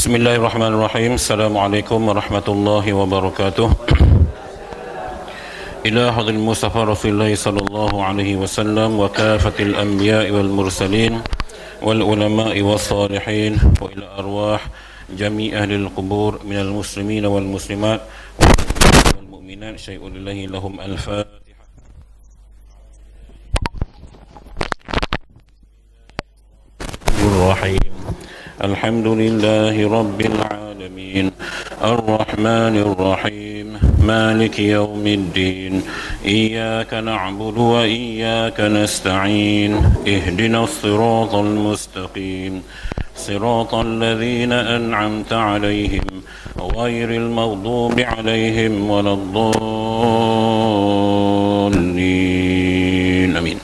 Bismillahirrahmanirrahim. Assalamualaikum warahmatullahi wabarakatuh. Ila hadil Mustafa Rasulullah sallallahu alaihi wasallam wa kafatil anbiya'i wal mursalin wal ulama'i was salihin wa ila arwah jami' ahlil qubur minal muslimin wal muslimat wal mu'minat syai'un lillahi lahum al-Fatihah. Bismillahirrahmanirrahim. Alhamdulillahi rabbil alamin arrahmanir rahim maliki yaumiddin iyyaka na'budu wa iyyaka nasta'in ihdinas siratal mustaqim siratal ladzina an'amta 'alaihim ghairil maghdubi 'alaihim waladdallin. Amin.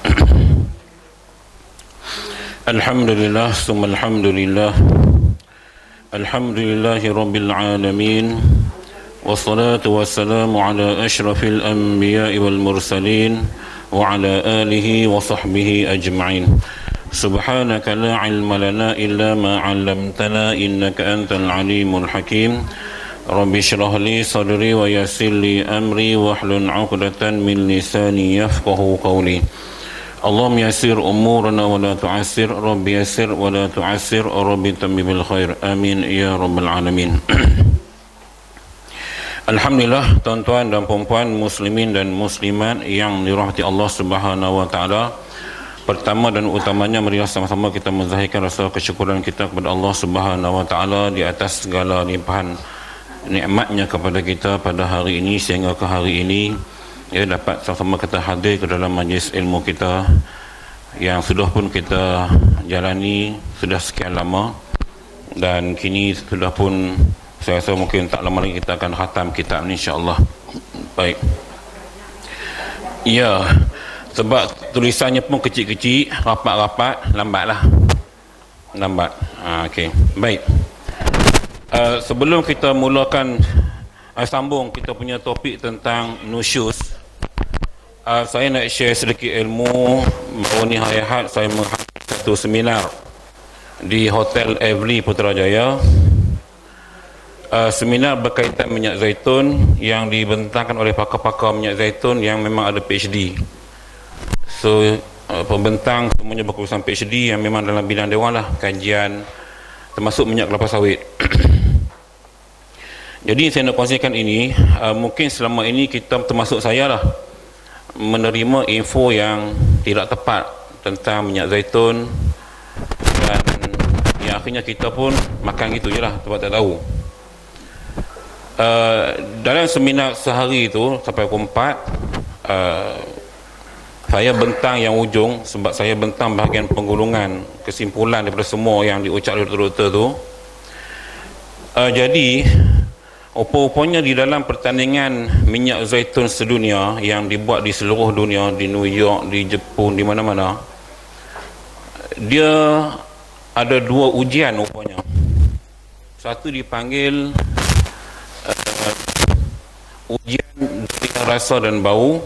Alhamdulillah summa alhamdulillah alhamdulillahi rabbil alamin wassalatu wassalamu ala ashrafil anbiya'i wal mursalin wa ala alihi wa sahbihi ajma'in. Subhanaka la ilma lana illa ma 'allamtana innaka antal alimul hakim. Rabbi shrah li sadri wa yassir li amri wahlul 'uqdatan min lisani yafqahu qawli. Allahumma yassir umurana wa la tu'assir, Rabbi yassir wa la tu'assir, Rabbi tammi bil khair. Amin ya rabbal alamin. Alhamdulillah, tuan-tuan dan puan-puan muslimin dan muslimat yang dirahmati Allah Subhanahu wa taala. Pertama dan utamanya marilah sama-sama kita menzahirkan rasa kesyukuran kita kepada Allah Subhanahu wa taala di atas segala limpahan nikmatnya kepada kita pada hari ini sehingga ke hari ini ya dapat sama-sama kita hadir ke dalam majlis ilmu kita yang sudah pun kita jalani sudah sekian lama, dan kini sudah pun saya rasa mungkin tak lama lagi kita akan khatam kitab ni insya-Allah. Baik. Ya, sebab tulisannya pun kecil-kecil, rapat-rapat, lambatlah. Lambat. Okey. Baik. Sebelum kita mulakan sambung kita punya topik tentang nusyus, saya nak share sedikit ilmu. Baru ni hari Ahad saya menghadiri satu seminar di Hotel Everly Putrajaya. Seminar berkaitan minyak zaitun yang dibentangkan oleh pakar-pakar minyak zaitun yang memang ada PhD. So pembentang semuanya berkurusan PhD yang memang dalam bidang dewan lah, kajian termasuk minyak kelapa sawit. Jadi saya nak kongsikan ini, mungkin selama ini kita termasuk saya lah menerima info yang tidak tepat tentang minyak zaitun, dan yang akhirnya kita pun makan gitu je lah sebab tak tahu. Dalam seminar sehari itu sampai pukul 4, saya bentang yang ujung sebab saya bentang bahagian penggulungan kesimpulan daripada semua yang diucap oleh doktor tu. Jadi rupa-rupanya di dalam pertandingan minyak zaitun sedunia yang dibuat di seluruh dunia, di New York, di Jepun, di mana-mana, dia ada dua ujian rupanya. Satu dipanggil ujian dari rasa dan bau,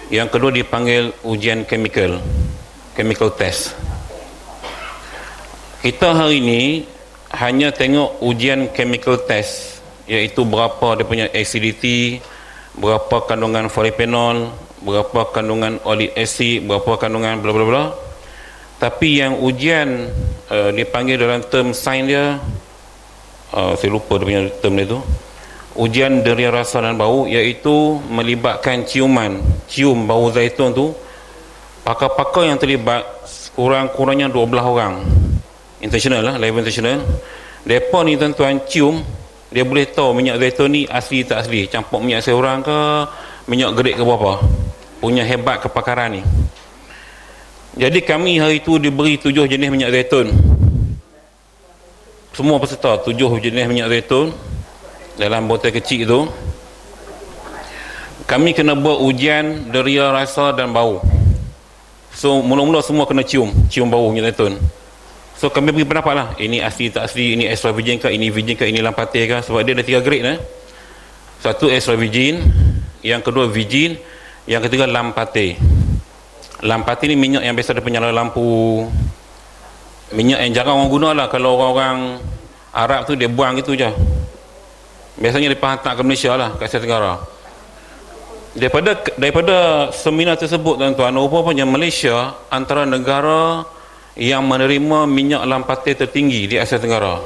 yang kedua dipanggil ujian chemical test. Kita hari ini hanya tengok ujian chemical test, iaitu berapa dia punya acidity, berapa kandungan polyphenol, berapa kandungan oleic acid, berapa kandungan bla bla bla. Tapi yang ujian dipanggil dalam term sains dia, saya lupa dia punya term dia tu, ujian deria rasa dan bau, iaitu melibatkan cium bau zaitun tu. Pakar-pakar yang terlibat kurang-kurangnya 12 orang, international lah, level international. Mereka ni tuan-tuan cium, dia boleh tahu minyak zaitun ni asli tak asli, campur minyak seorang ke, minyak gerik ke berapa. Punya hebat kepakaran ni. Jadi kami hari itu diberi 7 jenis minyak zaitun. Semua peserta 7 jenis minyak zaitun dalam botol kecil itu. Kami kena buat ujian deria rasa dan bau. So mula-mula semua kena cium bau minyak zaitun. So kami beri pendapat lah, ini asli tak asli, ini extra virgin ke, ini virgin ke, ini lampate ke, sebab dia ada 3 grade. Satu extra virgin, yang kedua virgin, yang ketiga lampate. Lampate ni minyak yang biasa ada penyala lampu, minyak yang jarang orang guna lah. Kalau orang-orang Arab tu dia buang gitu je. Biasanya dia hantar ke Malaysia lah, kat Asia Tenggara. Daripada seminar tersebut tuan-tuan, rupanya Malaysia antara negara yang menerima minyak lampati tertinggi di Asia Tenggara.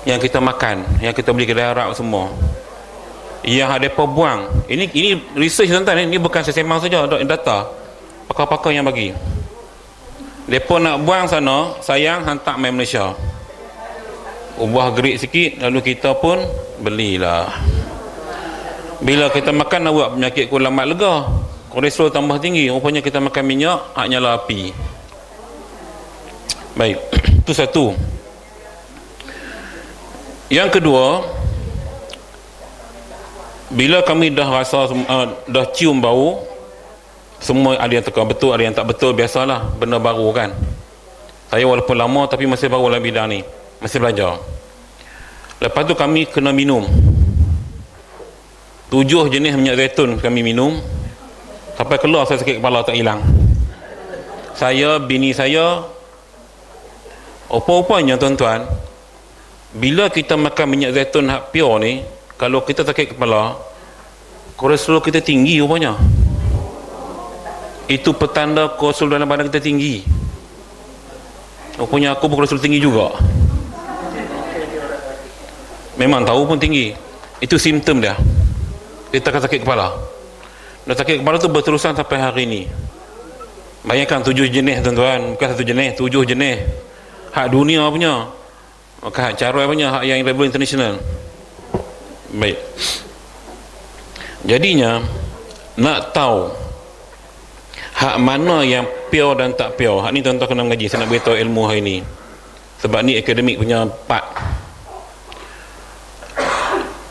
Yang kita makan, yang kita beli kedai Arab semua. Yang ada buang. Ini research tuan-tuan, ini bukan saya sembang saja, ada data. Pakar-pakar yang bagi. Mereka nak buang sana, sayang hantar main Malaysia. Ubah grade sikit, lalu kita pun belilah. Bila kita makan nak buat penyakit kulit lambat lega, kolesterol tambah tinggi, rupanya kita makan minyak, hak nyala api. Baik, itu satu. Yang kedua, bila kami dah rasa dah cium bau, semua ada yang tukar betul, ada yang tak betul, biasalah, benda baru kan. Saya walaupun lama tapi masih baru dalam bidang ni, masih belajar. Lepas tu kami kena minum 7 jenis minyak zaitun kami minum, sampai keluar saya sakit kepala tak hilang. Saya, bini saya, apa-apanya tuan-tuan, bila kita makan minyak zaitun hak pure ni, kalau kita sakit kepala, kolesterol kita tinggi rupanya. Itu petanda kolesterol dalam badan kita tinggi. Rupanya aku pun kolesterol tinggi juga. Memang tahu pun tinggi. Itu simptom dia. Kita akan sakit kepala. Dan sakit kepala tu berterusan sampai hari ini. Bayangkan 7 jenis tuan-tuan, bukan 1 jenis, 7 jenis. Hak dunia punya. Maka hak carai punya, hak yang level international. Baik. Jadinya nak tahu hak mana yang pure dan tak pure. Hak ni tuan-tuan kena mengaji. Saya nak beritahu ilmu hari ni. Sebab ni akademik punya part.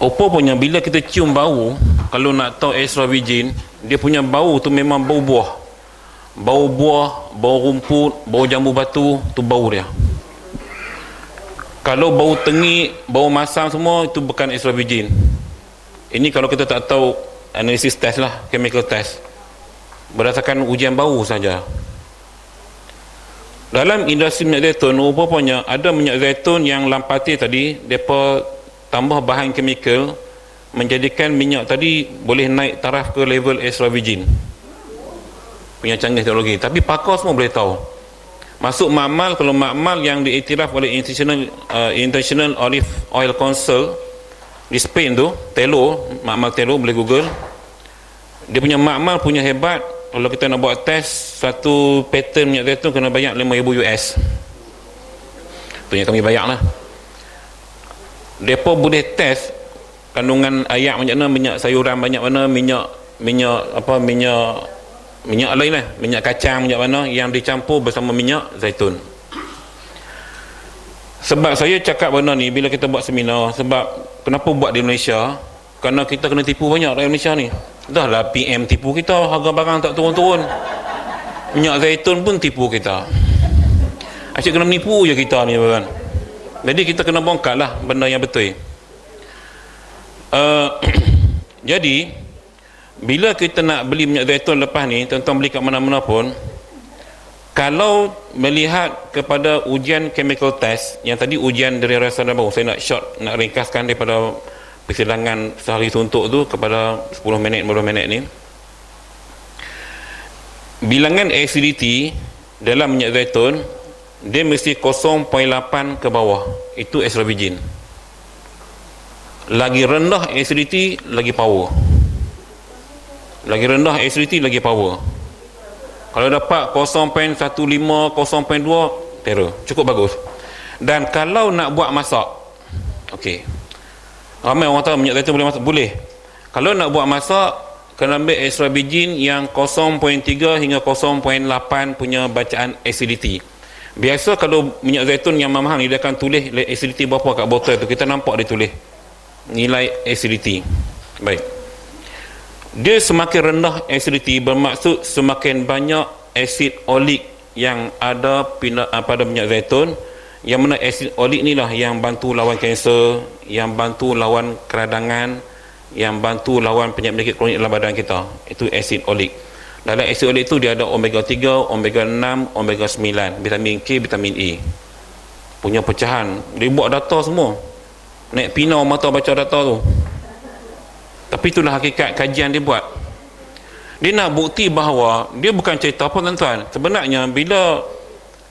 Apa punya bila kita cium bau, kalau nak tahu extra virgin, dia punya bau tu memang bau buah. Bau buah, bau rumput, bau jambu batu, tu bau dia. Kalau bau tengik, bau masam semua, itu bukan extra virgin. Ini kalau kita tak tahu analisis test lah, chemical test, berdasarkan ujian bau saja. Dalam industri minyak zaitun, rupanya ada minyak zaitun yang lampati tadi, mereka tambah bahan chemical, menjadikan minyak tadi boleh naik taraf ke level extra virgin. Punya canggih teknologi. Tapi pakar semua boleh tahu. Masuk makmal, kalau makmal yang diiktiraf oleh International Olive Oil Council di Spain tu, Telo, makmal Telo, boleh google. Dia punya makmal punya hebat. Kalau kita nak buat test, satu pattern minyak zaitun kena bayar 5,000 US. Tu yang kami bayar lah. Mereka boleh test kandungan air banyak mana, minyak sayuran banyak mana, minyak lain lah, minyak kacang banyak mana yang dicampur bersama minyak zaitun. Sebab saya cakap benda ni bila kita buat seminar, sebab kenapa buat di Malaysia, kerana kita kena tipu banyak rakyat Malaysia ni. Dah lah PM tipu kita, harga barang tak turun-turun, minyak zaitun pun tipu kita. Asyik kena menipu je kita ni kan. Jadi kita kena bongkar lah benda yang betul. Jadi bila kita nak beli minyak zaitun lepas ni, tuan-tuan beli kat mana-mana pun, kalau melihat kepada ujian chemical test, yang tadi ujian dari rasa dan bau, saya nak ringkaskan daripada persidangan sehari suntuk tu kepada 10 minit, 15 minit ni. Bilangan acidity dalam minyak zaitun, dia mesti 0.8 ke bawah. Itu extra virgin. Lagi rendah acidity, lagi power. Lagi rendah acidity, lagi power. Kalau dapat 0.15, 0.2, terror, cukup bagus. Dan kalau nak buat masak, okey, ramai orang tahu minyak zaitun boleh masak, boleh. Kalau nak buat masak, kena ambil extra virgin yang 0.3 hingga 0.8 punya bacaan acidity. Biasa kalau minyak zaitun yang mahal ni, dia akan tulis acidity berapa kat botol tu. Kita nampak dia tulis nilai acidity. Baik, dia semakin rendah acidity bermaksud semakin banyak asid olik yang ada pada minyak zaitun, yang mana asid olik ni lah yang bantu lawan kanser, yang bantu lawan keradangan, yang bantu lawan penyakit kronik dalam badan kita. Itu asid olik. Dalam asid olik tu dia ada omega 3, omega 6, omega 9, vitamin K, vitamin E. punya pecahan. Dia buat data semua, naik pinau mata baca data tu. Tapi itulah hakikat kajian dia buat. Dia nak bukti bahawa dia bukan cerita apa tuan-tuan. Sebenarnya bila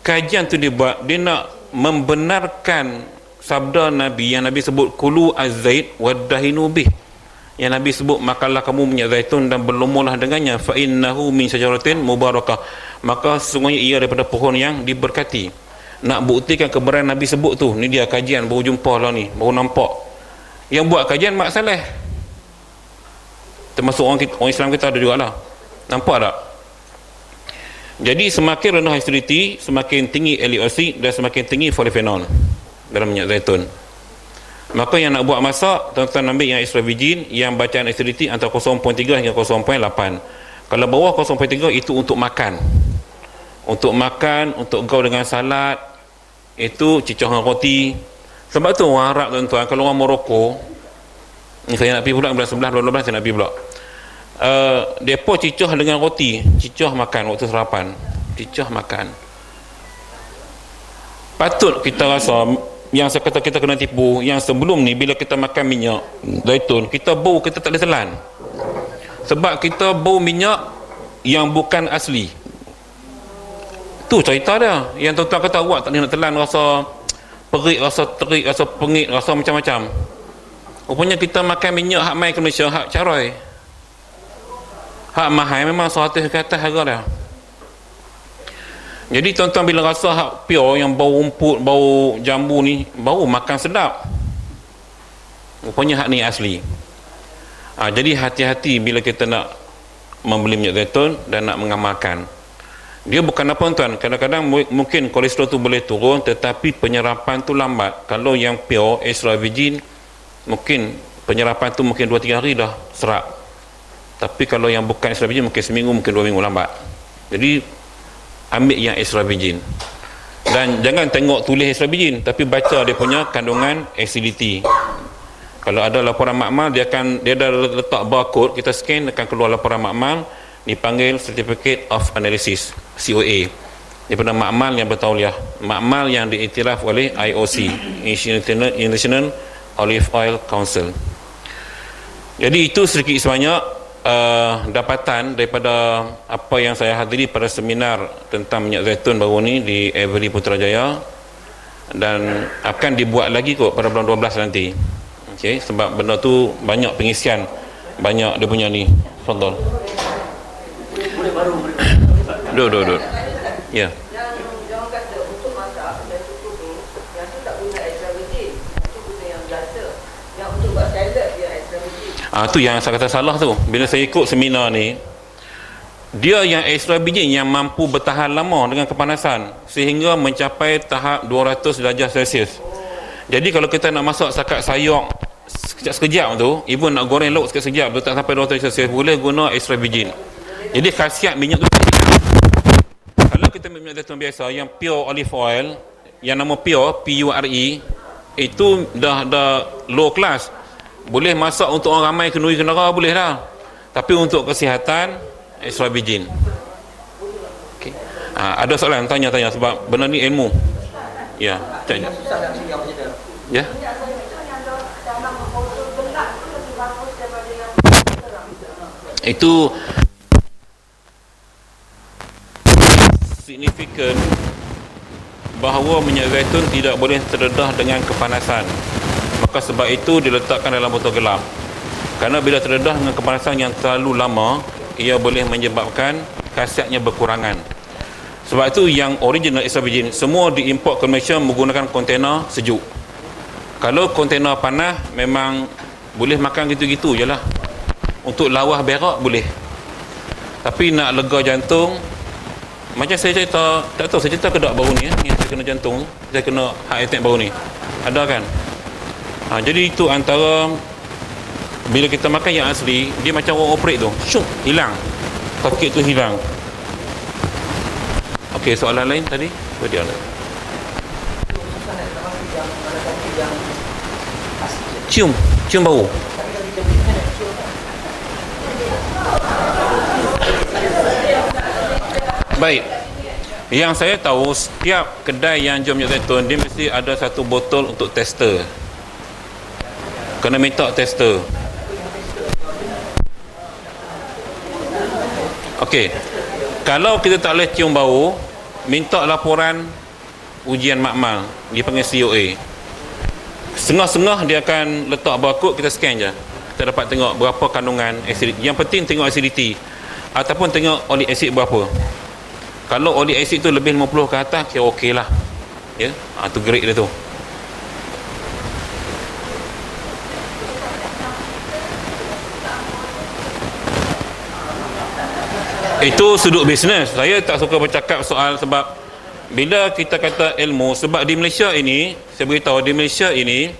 kajian tu dia buat, dia nak membenarkan sabda Nabi yang Nabi sebut kulu az-zait wadahinu bih, yang Nabi sebut makanlah kamu minyak zaitun dan berlumulah dengannya, fa innahu min syajaratin mubarakah, maka sesungguhnya ia daripada pohon yang diberkati. Nak buktikan kebenaran Nabi sebut tu, ni dia kajian baru jumpa lah ni, baru nampak. Yang buat kajian Mak Saleh, termasuk orang Islam kita ada juga lah. Nampak tak? Jadi semakin rendah acidity, semakin tinggi oleic acid dan semakin tinggi polyphenol dalam minyak zaitun. Maka yang nak buat masak, tuan-tuan ambil yang extra virgin yang bacaan acidity antara 0.3 hingga 0.8. Kalau bawah 0.3 itu untuk makan. Untuk makan, untuk gaul dengan salad, itu cicah dengan roti. Sebab tu orang Arab tuan-tuan, kalau orang Morocco, saya nak pergi pula bulan 11, bulan 12 saya nak pergi pula. Depa cicah dengan roti, cicah makan waktu sarapan, cicah makan. Patut kita rasa yang saya kata kita kena tipu, yang sebelum ni bila kita makan minyak zaitun, kita bau kita tak boleh telan. Sebab kita bau minyak yang bukan asli. Tu cerita dia. Yang tuan-tuan kata awak tak boleh nak telan, rasa perik, rasa terik, rasa pengit, rasa macam-macam. Rupanya kita makan minyak hak mai ke Malaysia, hak carai. Hak mahal memang 100 ke atas harga dah. Jadi tuan-tuan bila rasa hak pure yang bau rumput, bau jambu ni, bau makan sedap. Rupanya hak ni asli. Jadi hati-hati bila kita nak membeli minyak zaitun dan nak mengamalkan. Dia bukan apa tuan, kadang-kadang mungkin kolesterol tu boleh turun, tetapi penyerapan tu lambat. Kalau yang pure extra virgin, mungkin penyerapan tu mungkin 2-3 hari dah serap. Tapi kalau yang bukan extra virgin mungkin seminggu, mungkin 2 minggu lambat. Jadi ambil yang extra virgin. Dan jangan tengok tulis extra virgin, tapi baca dia punya kandungan acidity. Kalau ada laporan makmal, dia dah letak barcode, kita scan akan keluar laporan makmal, dipanggil Certificate of Analysis, COA. Daripada makmal yang bertauliah, makmal yang diiktiraf oleh IOC, International Olive Oil Council. Jadi itu sedikit sebanyak dapatan daripada apa yang saya hadiri pada seminar tentang minyak zaitun baru ni di Every Putrajaya, dan akan dibuat lagi kot pada bulan 12 nanti. Okay, sebab benda tu banyak pengisian, banyak dia punya ni. Fadhal. Duduk. Ya. Jangan kata untuk masak dan cukup tu, yang tu tak guna extra virgin, tu guna yang biasa. Yang untuk buat salad dia extra virgin. Tu yang saya kata salah tu. Bila saya ikut seminar ni, dia yang extra virgin yang mampu bertahan lama dengan kepanasan sehingga mencapai tahap 200 darjah Celsius. Jadi kalau kita nak masak sakat sayur sekejap tu, even nak goreng lauk sekejap tu tak sampai 200 Celsius, boleh guna extra virgin. Jadi khasiat minyak tu tak hilang. Kalau kita minyak zaitun biasa yang pure olive oil, yang nama pure, P-U-R-E, itu dah low class. Boleh masak untuk orang ramai kenduri kendara, boleh dah. Tapi untuk kesihatan, extra virgin. Okay. Ada soalan, tanya sebab benda ni ilmu. Ya, tanya. Ya. Itu signifikan bahawa minyak zaitun tidak boleh terdedah dengan kepanasan. Maka sebab itu diletakkan dalam botol gelap. Karena bila terdedah dengan kepanasan yang terlalu lama, ia boleh menyebabkan khasiatnya berkurangan. Sebab itu yang original extra virgin semua diimport ke Malaysia menggunakan kontainer sejuk. Kalau kontainer panas memang boleh makan gitu-gitu je lah. Untuk lawah berak boleh. Tapi nak lega jantung, macam saya cerita, tak tahu saya cerita ke tak baru ni yang saya kena jantung, saya kena heart attack baru ni. Ada kan? Jadi itu antara bila kita makan yang asli, dia macam orang operate tu, syuk, hilang. Sakit tu hilang. Okey, soalan lain tadi? Bagi Allah. Cium bau. Baik. Yang saya tahu, setiap kedai yang jual minyak zaitun, dia mesti ada satu botol untuk tester. Kena minta tester. Okey. Kalau kita tak boleh cium bau, minta laporan ujian makmal, dia panggil COA. Setengah-setengah dia akan letak barcode, kita scan je. Kita dapat tengok berapa kandungan acidity. Yang penting tengok acidity ataupun tengok oleic acid berapa. Kalau oleic acid tu lebih 50 ke atas, kira okey lah. Ya, tu grade dia tu. Itu sudut bisnes. Saya tak suka bercakap soal, sebab bila kita kata ilmu, sebab di Malaysia ini, saya beritahu, di Malaysia ini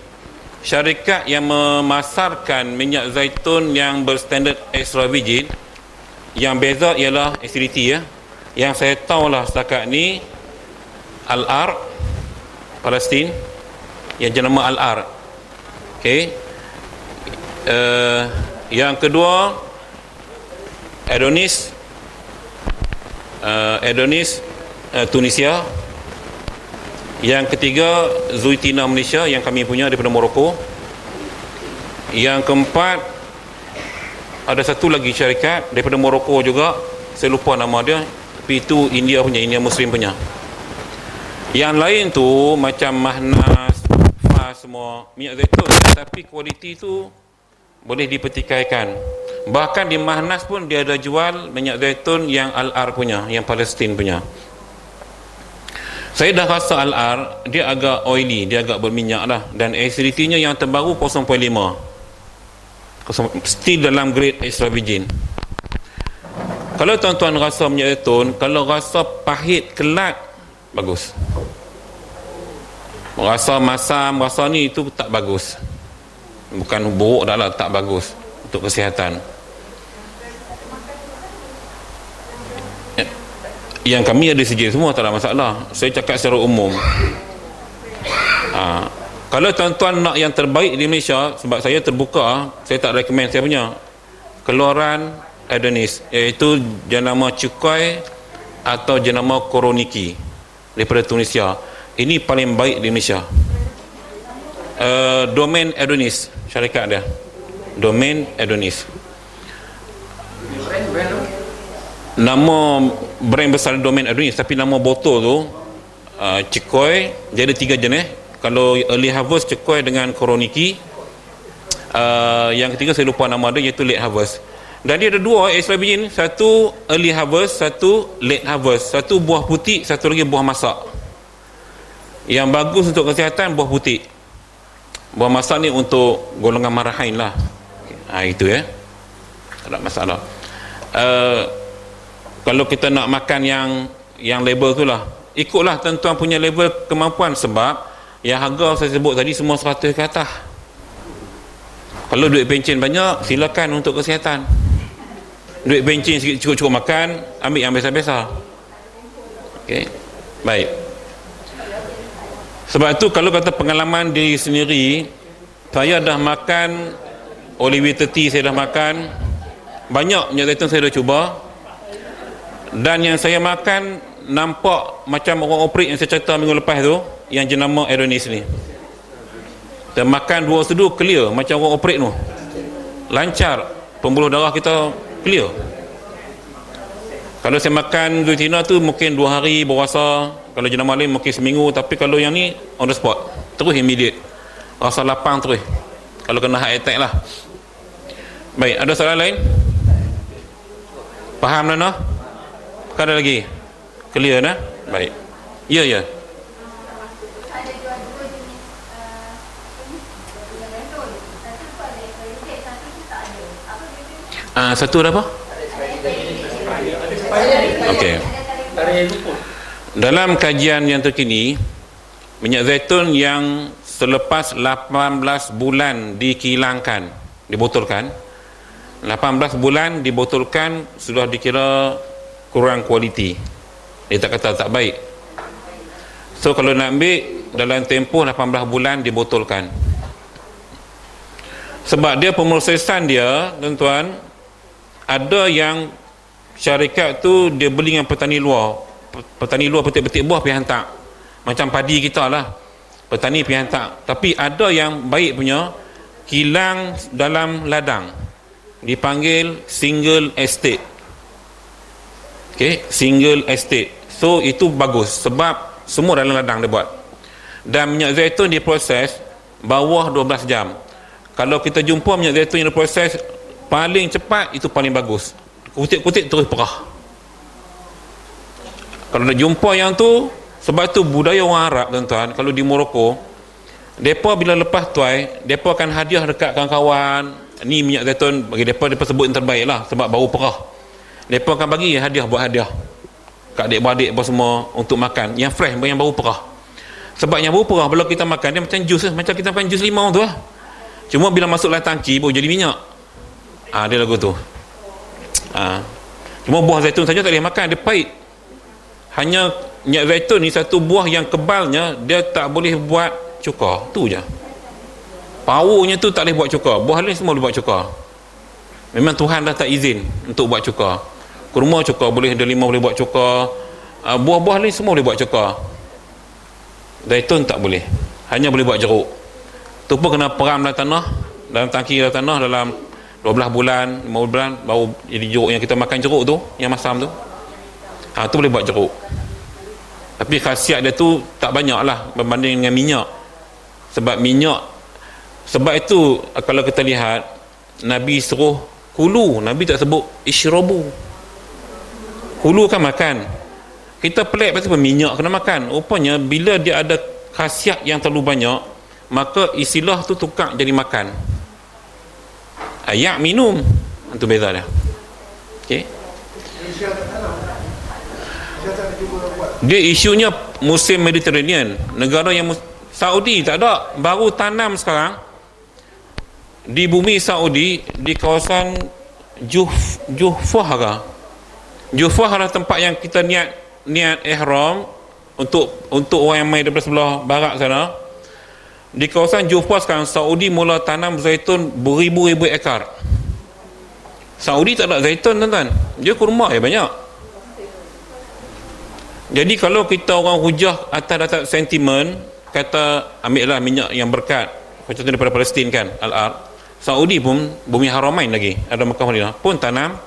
syarikat yang memasarkan minyak zaitun yang berstandard extra virgin, yang beza ialah acidity ya. Yang saya tahulah setakat ni Al-Ar Palestin, yang jenama Al-Ar. Okey. Yang kedua Adonis Tunisia. Yang ketiga Zuitina Malaysia, yang kami punya daripada Morocco. Yang keempat ada satu lagi syarikat daripada Morocco juga, saya lupa nama dia, tapi itu India punya, India Muslim punya. Yang lain tu macam Mahnas, Fas, semua minyak zaitun, tapi kualiti tu boleh dipertikaikan. Bahkan di Mahnas pun dia ada jual minyak zaitun yang Al-Ar punya, yang Palestin punya. Saya dah rasa Al-Ar dia agak oily, dia agak berminyak lah, dan acidity-nya yang terbaru 0.5, still dalam grade extra virgin. Kalau tuan-tuan rasa minyak zaitun, kalau rasa pahit, kelat, bagus. Rasa masam, rasa ni, itu tak bagus. Bukan buruk dah lah, tak bagus untuk kesihatan. Yang kami ada sijil semua, tak ada masalah. Saya cakap secara umum. Kalau tuan-tuan nak yang terbaik di Malaysia, sebab saya terbuka, saya tak recommend saya punya, keluaran Adonis, iaitu jenama Cukai atau jenama Koroniki daripada Tunisia. Ini paling baik di Malaysia. Domain Adonis syarikat dia, Domain Adonis. Nama brand besar Domain Adonis, tapi nama botol tu Cukai. Dia ada 3 jenis. Kalau Early Harvest Cukai dengan Koroniki. Yang ketiga saya lupa nama dia, iaitu Late Harvest. Dan dia ada 2 extra virgin, satu Early Harvest, satu Late Harvest. Satu buah putih, satu lagi buah masak. Yang bagus untuk kesihatan buah putih. Buah masak ni untuk golongan marahain lah. Itu ya, tak ada masalah. Kalau kita nak makan yang label tu lah, ikutlah tuan-tuan punya level kemampuan, sebab yang harga saya sebut tadi semua 100 ke atas. Kalau duit pencen banyak, silakan untuk kesihatan. Duit pencen sikit, cukup-cukup makan, ambil yang biasa-biasa. Okey, baik. Sebab tu kalau kata pengalaman diri sendiri, saya dah makan Olive 30, saya dah makan banyak minyak zaitun, saya dah cuba. Dan yang saya makan nampak macam orang operate yang saya cerita minggu lepas tu, yang jenama Adonis ni. Dan makan 2 sedu clear macam orang operate tu, lancar, pembuluh darah kita clear. Kalau saya makan Zuitina tu mungkin 2 hari berasa, kalau jenama lain mungkin seminggu, tapi kalau yang ni on the spot, terus immediate, rasa lapang terus, kalau kena heart attack lah. Baik, ada soalan lain? Faham Nana? Kan ada lagi? Clear nah? Baik. Ya, ya. Satu ada apa? Okey. Dalam kajian yang terkini, minyak zaitun yang selepas 18 bulan dikilangkan, dibotolkan, 18 bulan dibotolkan, sudah dikira kurang kualiti. Dia tak kata tak baik. So kalau nak ambil dalam tempoh 18 bulan dibotolkan. Sebab dia pemrosesan dia, tuan-tuan, ada yang syarikat tu dia beli dengan petani luar, petani luar petik-petik buah pergi hantar. Macam padi kita lah, petani pergi hantar. Tapi ada yang baik punya, kilang dalam ladang, dipanggil single estate. Okay, single estate. So itu bagus sebab semua dalam ladang dia buat. Dan minyak zaitun diproses bawah 12 jam. Kalau kita jumpa minyak zaitun yang diproses paling cepat, itu paling bagus. Kutik-kutik terus perah. Kalau nak jumpa yang tu, sebab tu budaya orang Arab tuan-tuan, kalau di Morocco, mereka bila lepas tuai, mereka akan hadiah dekat kawan-kawan. Ni minyak zaitun bagi mereka sebut yang terbaik lah, sebab baru perah. Mereka akan bagi hadiah, buat hadiah kat adik-beradik apa semua untuk makan yang fresh, yang baru perah. Sebab yang baru perah bila kita makan dia macam jus, macam kita makan jus limau tu lah. Cuma bila masuk dalam tangki baru jadi minyak. Dia lagu tu. Cuma buah zaitun saja tak boleh makan, dia pahit. Hanya minyak zaitun ni satu buah yang kebalnya, dia tak boleh buat cuka, tu je. Powernya tu tak boleh buat cuka. Buah lain semua boleh buat cuka. Memang Tuhan dah tak izin untuk buat cuka. Kurma cuka boleh, delima boleh buat cuka, buah-buah lain semua boleh buat cuka. Zaitun tak boleh, hanya boleh buat jeruk. Tu pun kena peram dalam tanah, dalam tangki dalam tanah dalam 12 bulan, 15 bulan baru jadi jeruk yang kita makan, jeruk tu yang masam tu. Tu boleh buat jeruk. Tapi khasiat dia tu tak banyak lah berbanding dengan minyak. Sebab minyak, sebab itu kalau kita lihat Nabi suruh kulu, Nabi tak sebut isyrabu. Kulu kan makan. Kita pelik pasal minyak kena makan. Rupanya bila dia ada khasiat yang terlalu banyak, maka istilah tu tukar jadi makan. Ayak minum, itu beza dia. Okey. Dia isunya musim Mediterranean. Negara yang Saudi tak ada, baru tanam sekarang di bumi Saudi, di kawasan Juhfah ke? Juhfah adalah tempat yang kita niat ihram untuk orang yang main daripada sebelah barat sana. Di kawasan Juhfah sekarang Saudi mula tanam zaitun beribu-ribu ekar. Saudi tak ada zaitun tuan-tuan, dia kurma ya banyak. Jadi kalau kita orang hujah atas data sentimen, kata ambil lah minyak yang berkat macam daripada Palestin kan, Al-Ard. Saudi pun bumi Haramain lagi, ada Mekah Madinah pun tanam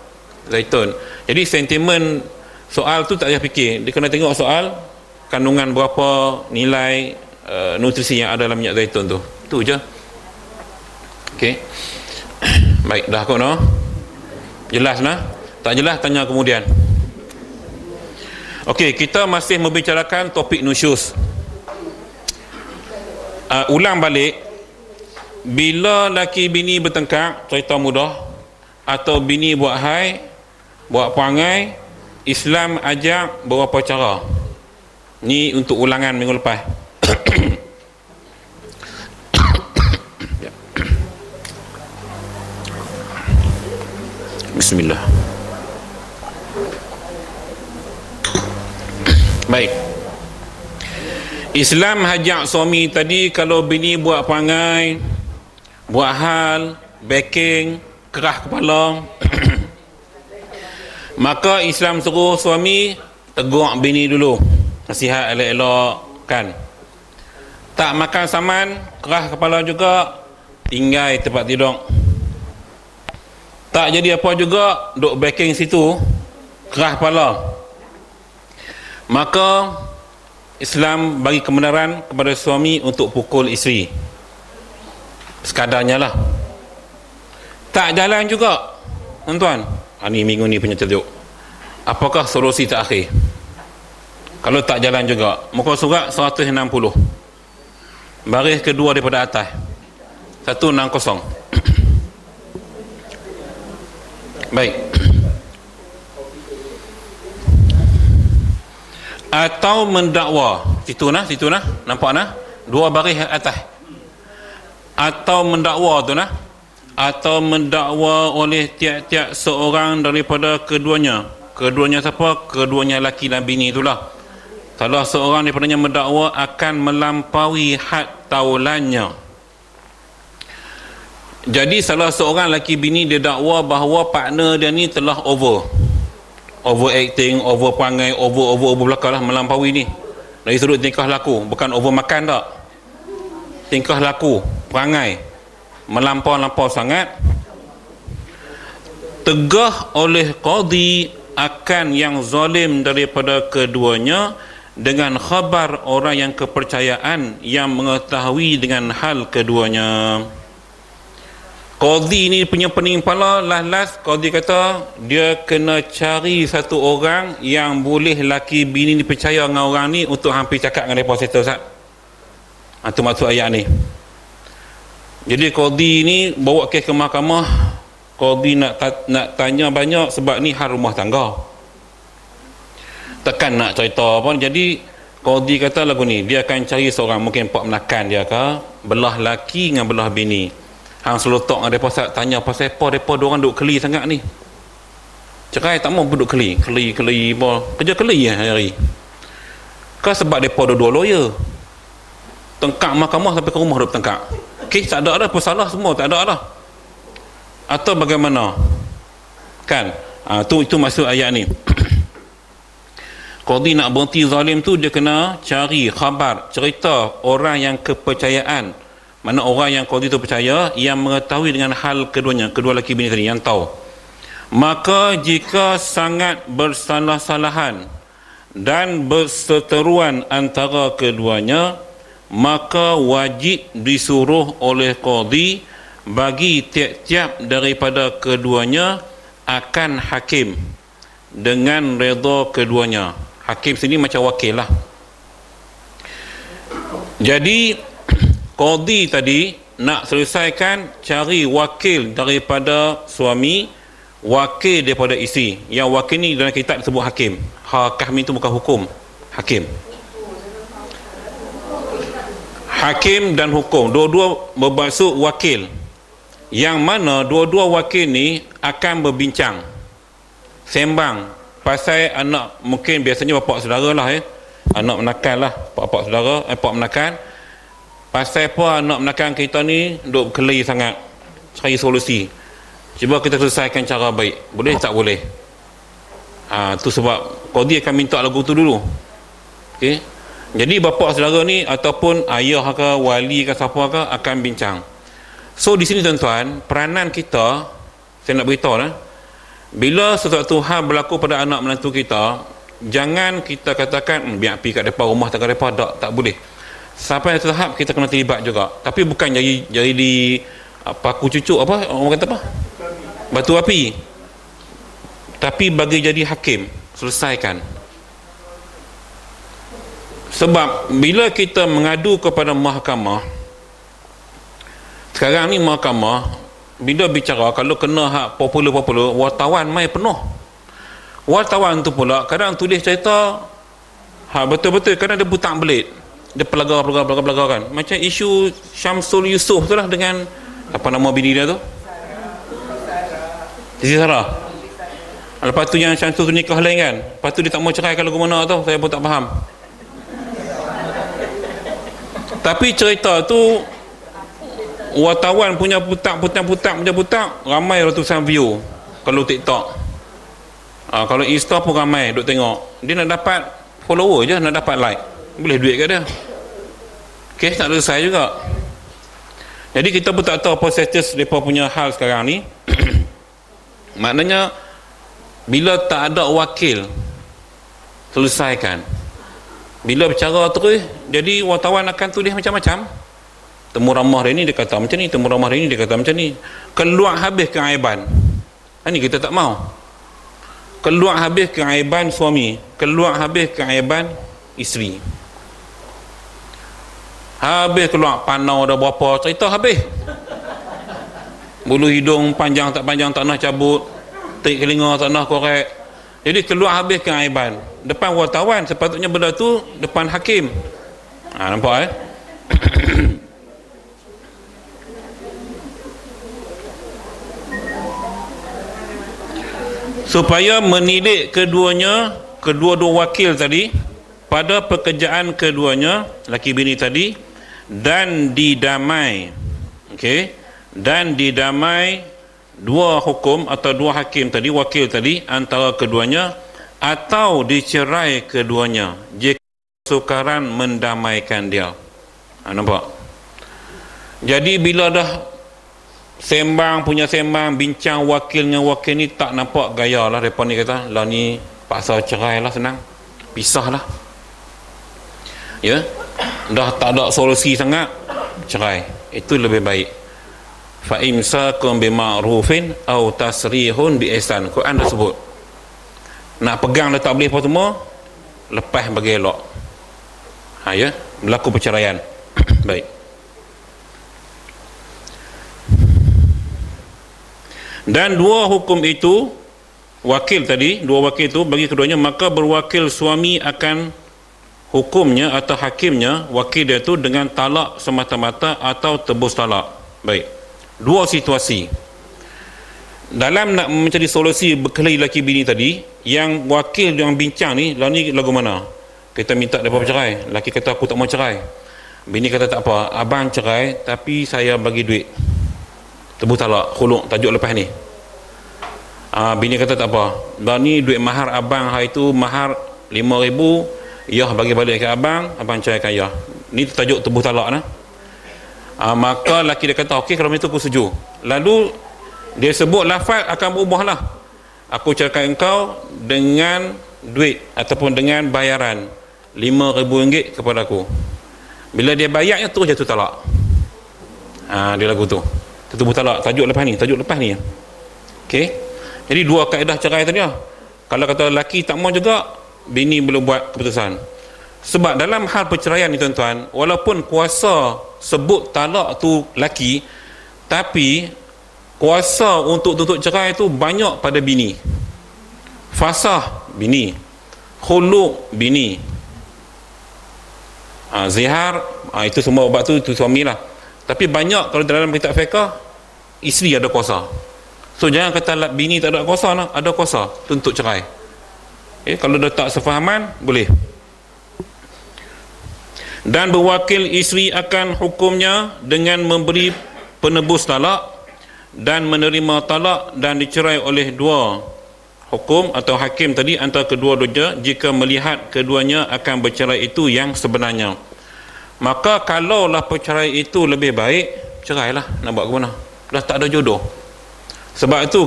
zaitun. Jadi sentimen soal tu tak payah fikir, dia kena tengok soal kandungan berapa nilai nutrisi yang ada dalam minyak zaitun tu. Tu je. Okey. Baik, dah kau no? Jelas nah? Tak jelas tanya kemudian. Okey, kita masih membicarakan topik nusyuz. Ulang balik, bila laki bini bertengkar, cerita mudah, atau bini buat haid, buat perangai, Islam ajak beberapa cara. Ni untuk ulangan minggu lepas. Bismillah. Baik. Islam ajak suami tadi kalau bini buat perangai, buat hal, backing, kerah kepala, maka Islam suruh suami tegur bini dulu, nasihat elok-elok kan. Tak makan saman, kerah kepala juga, tinggal tempat tidur. Tak jadi apa juga, duk backing situ, kerah kepala. Maka Islam bagi kebenaran kepada suami untuk pukul isteri sekadarnya lah. Tak jalan juga tuan-tuan, ni minggu ni punya tajuk, apakah solusi terakhir? Kalau tak jalan juga, muka surat 160, baris kedua daripada atas, 160. Baik. Atau mendakwa, situ nah, nampak nah, dua baris atas. Atau mendakwa tu nah, atau mendakwa oleh tiap-tiap seorang daripada keduanya. Keduanya siapa? Keduanya laki dan bini itulah. Salah seorang daripadanya mendakwa akan melampaui had taulannya. Jadi salah seorang laki bini dia dakwa bahawa partner dia ni telah over overacting, over perangai, over belakang lah, melampaui ni. Dari sudut tingkah laku, bukan over makan tak. Tingkah laku, perangai melampau-lampau sangat. Tegah oleh qadi akan yang zalim daripada keduanya dengan khabar orang yang kepercayaan yang mengetahui dengan hal keduanya. Qadi ni punya pening kepala, last qadi kata dia kena cari satu orang yang boleh laki bini ni percaya dengan orang ni untuk hampir cakap dengan mereka settle sat. Itu maksud ayat ni. Jadi qadi ni bawa kes ke mahkamah. Qadi nak tanya banyak sebab ni hal rumah tangga. Tekan nak cerita apa. Jadi qadi kata lagu ni dia akan cari seorang, mungkin pak menakan dia ke, belah laki dengan belah bini. Hang selotok dengan mereka sat tanya pasal apa mereka diorang duk keli sangat ni. Cerai tak mau duduk keli apa. Kerja keli hari. Ke sebab mereka dua-dua lawyer. Tengkak mahkamah sampai ke rumah duk tengkak. Kes tak ada dah, pesalah semua tak ada dah. Atau bagaimana? Kan? Itu maksud ayat ni. Qadi nak berhenti zalim tu dia kena cari khabar, cerita orang yang kepercayaan. Mana orang yang qadi tu percaya, yang mengetahui dengan hal keduanya, kedua lelaki bini tadi yang tahu. Maka jika sangat bersalah-salahan dan berseteruan antara keduanya, maka wajib disuruh oleh qadi bagi tiap-tiap daripada keduanya akan hakim dengan redha keduanya. Hakim sini macam wakil lah. Jadi qadi tadi nak selesaikan cari wakil daripada suami, wakil daripada isteri. Yang wakil ni dalam kitab disebut hakim. Kahmi itu bukan hukum, hakim. Hakim dan hukum, dua-dua bermaksud wakil. Yang mana dua-dua wakil ni akan berbincang, sembang pasal anak, mungkin biasanya bapak saudara lah anak menakan lah, bapak saudara, bapak menakan. Pasal apa anak menakan kita ni duk keli sangat, cari solusi. Cuba kita selesaikan cara baik, boleh tak boleh? Tu sebab qadi akan minta lagu tu dulu. Okey. Jadi bapak saudara ni ataupun ayah ke wali ke siapa ke akan bincang. So di sini tuan-tuan, peranan kita, saya nak beritahu lah, bila sesuatu hal berlaku pada anak menantu kita, jangan kita katakan biar pergi kat depan rumah tangga depan, tak boleh. Sampai satu tahap kita kena terlibat juga. Tapi bukan jadi di paku cucuk apa orang kata apa? Batu api. Tapi bagi jadi hakim, selesaikan. Sebab bila kita mengadu kepada mahkamah, sekarang ni mahkamah bila bicara kalau kena hak popular, wartawan mai penuh. Wartawan tu pula kadang tulis cerita betul-betul, kadang dia butak belit, dia pelagar kan, macam isu Syamsul Yusof tu lah dengan apa nama bini dia tu, Siti Sarah. Lepas tu yang Syamsul tu nikah lain kan, lepas tu dia tak mau cerai kalau ke mana tu, saya pun tak faham. Tapi cerita tu wartawan punya putak ramai ratusan view. Kalau TikTok, kalau Insta pun ramai duk tengok. Dia nak dapat follower je, nak dapat like, boleh duit ke dia? Kes tak selesai juga. Jadi kita pun tak tahu apa status mereka punya hal sekarang ni. Maknanya bila tak ada wakil, selesaikan. Bila bercara terus, jadi wartawan akan tulis macam-macam. Temu ramah hari ni dia kata macam ni, temu ramah hari ni dia kata macam ni. Keluar habis keaiban. Ini kita tak mau. Keluar habis keaiban suami, keluar habis keaiban isteri. Habis keluar panau dah berapa, cerita habis. Bulu hidung panjang tak nak cabut, tarik telinga tak nak korek. Jadi keluar habis keaiban. Depan wartawan, sepatutnya benda tu depan hakim. Nampak supaya menilik keduanya, kedua-dua wakil tadi pada pekerjaan keduanya, laki bini tadi, dan didamai. Okey, dan didamai dua hukum atau dua hakim tadi, wakil tadi, antara keduanya atau dicerai keduanya jika sukaran mendamaikan dia. Nampak? Jadi bila dah sembang bincang wakil dengan wakil ni, tak nampak gaya lah mereka ni kata lah ni paksa cerai lah, senang pisah lah, ya, dah tak ada solusi sangat, cerai itu lebih baik. Fa imsakum bima'rufin au tasrihun bi ihsan. Quran dah sebut nak pegang dah tak boleh apa semua, lepas bagi elok, ya, berlaku perceraian. Baik. Dan dua hukum itu, wakil tadi, dua wakil itu bagi keduanya, maka berwakil suami akan hukumnya atau hakimnya, wakil dia itu dengan talak semata-mata atau tebus talak. Baik, dua situasi. Dalam nak mencari solusi berkelahi laki bini tadi, yang wakil yang bincang ni, lah ni lagu mana? Kita minta mereka bercerai, laki kata aku tak mau cerai, bini kata tak apa, abang cerai tapi saya bagi duit, tebus talak, khuluk, tajuk lepas ni. Bini kata tak apa, dah ni duit mahar abang hari tu, mahar 5,000, yah bagi balik ke abang ceraikan yah. Ni tajuk tebus talak nah. Maka laki dia kata okey, kalau begitu aku setuju. Lalu dia sebut lafaz akan berubah lah, aku ceraikan engkau dengan duit ataupun dengan bayaran RM5,000 kepada aku. Bila dia bayarnya terus jatuh talak. Dia lagu tu tebus talak, tajuk lepas ni. Okey, jadi dua kaedah cerai tadi lah. Kalau kata lelaki tak mau juga, bini boleh buat keputusan. Sebab dalam hal perceraian ni tuan-tuan, walaupun kuasa sebut talak tu lelaki, tapi kuasa untuk tutup cerai tu banyak pada bini. Fasah bini, khuluk bini, zihar, itu semua ubat tu suami lah. Tapi banyak kalau dalam kitab fiqh, isteri ada kuasa. So jangan kata bini tak ada kuasa lah, ada kuasa tuntut cerai. Kalau dah tak sefahaman, boleh. Dan berwakil isteri akan hukumnya dengan memberi penebus talak dan menerima talak dan dicerai oleh dua hukum atau hakim tadi antara kedua-duanya jika melihat keduanya akan bercerai itu yang sebenarnya. Maka kalaulah perceraian itu lebih baik, cerailah, nak buat ke mana, dah tak ada jodoh. Sebab itu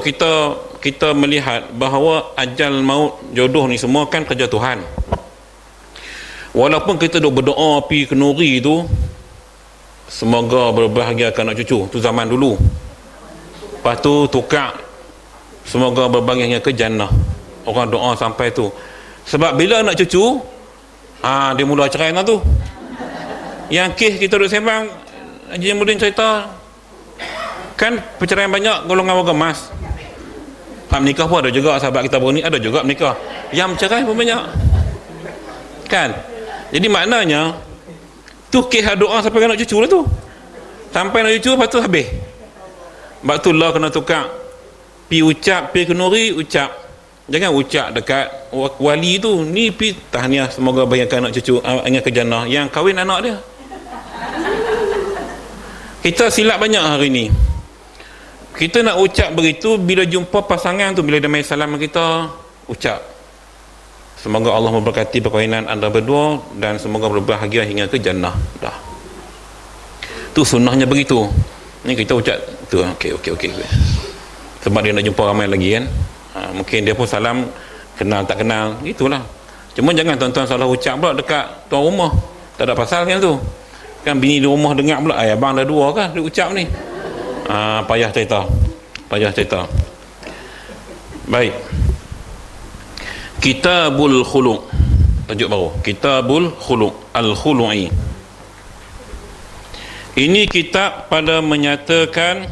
kita melihat bahawa ajal maut jodoh ni semua kan kerja Tuhan. Walaupun kita duk berdoa pergi ke nuri tu, semoga berbahagiakan anak cucu, tu zaman dulu. Lepas tu tukar, semoga berbahagianya ke jannah. Orang doa sampai tu. Sebab bila anak cucu, dia mula cerai lah tu. Yang kes kita duk sembang, Haji Jamuddin cerita, kan perceraian banyak golongan warga emas. Menikah pun ada juga, sahabat kita baru ni ada juga menikah. Yang bercerai pun banyak. Kan? Jadi maknanya, tu kes doa sampai anak cucu lah tu. Sampai anak cucu, lepas tu habis. Sebab tu lah kena tukar, pi ucap, pi kenuri ucap, jangan ucap dekat wali tu, ni pi tahniah semoga bayangkan anak cucu ingat ke jannah, yang kahwin anak dia. Kita silap banyak hari ni. Kita nak ucap begitu bila jumpa pasangan tu, bila dia main salam kita, ucap semoga Allah memberkati perkahwinan anda berdua dan semoga berbahagia hingga ke jannah. Dah, tu sunnahnya begitu. Ni kita ucap tu, okey. Sebab dia nak jumpa ramai lagi kan. Mungkin dia pun salam kenal tak kenal, itulah. Cuma jangan tuan-tuan salah ucap pula dekat tuan rumah, tak ada pasal kan tu. Kan bini di rumah dengar pula, abang dah dua kan dia ucap ni. Payah cerita. Baik, Kitabul Khulu', tajuk baru, Kitabul Khulu', Al-Khulu'i. Ini kitab pada menyatakan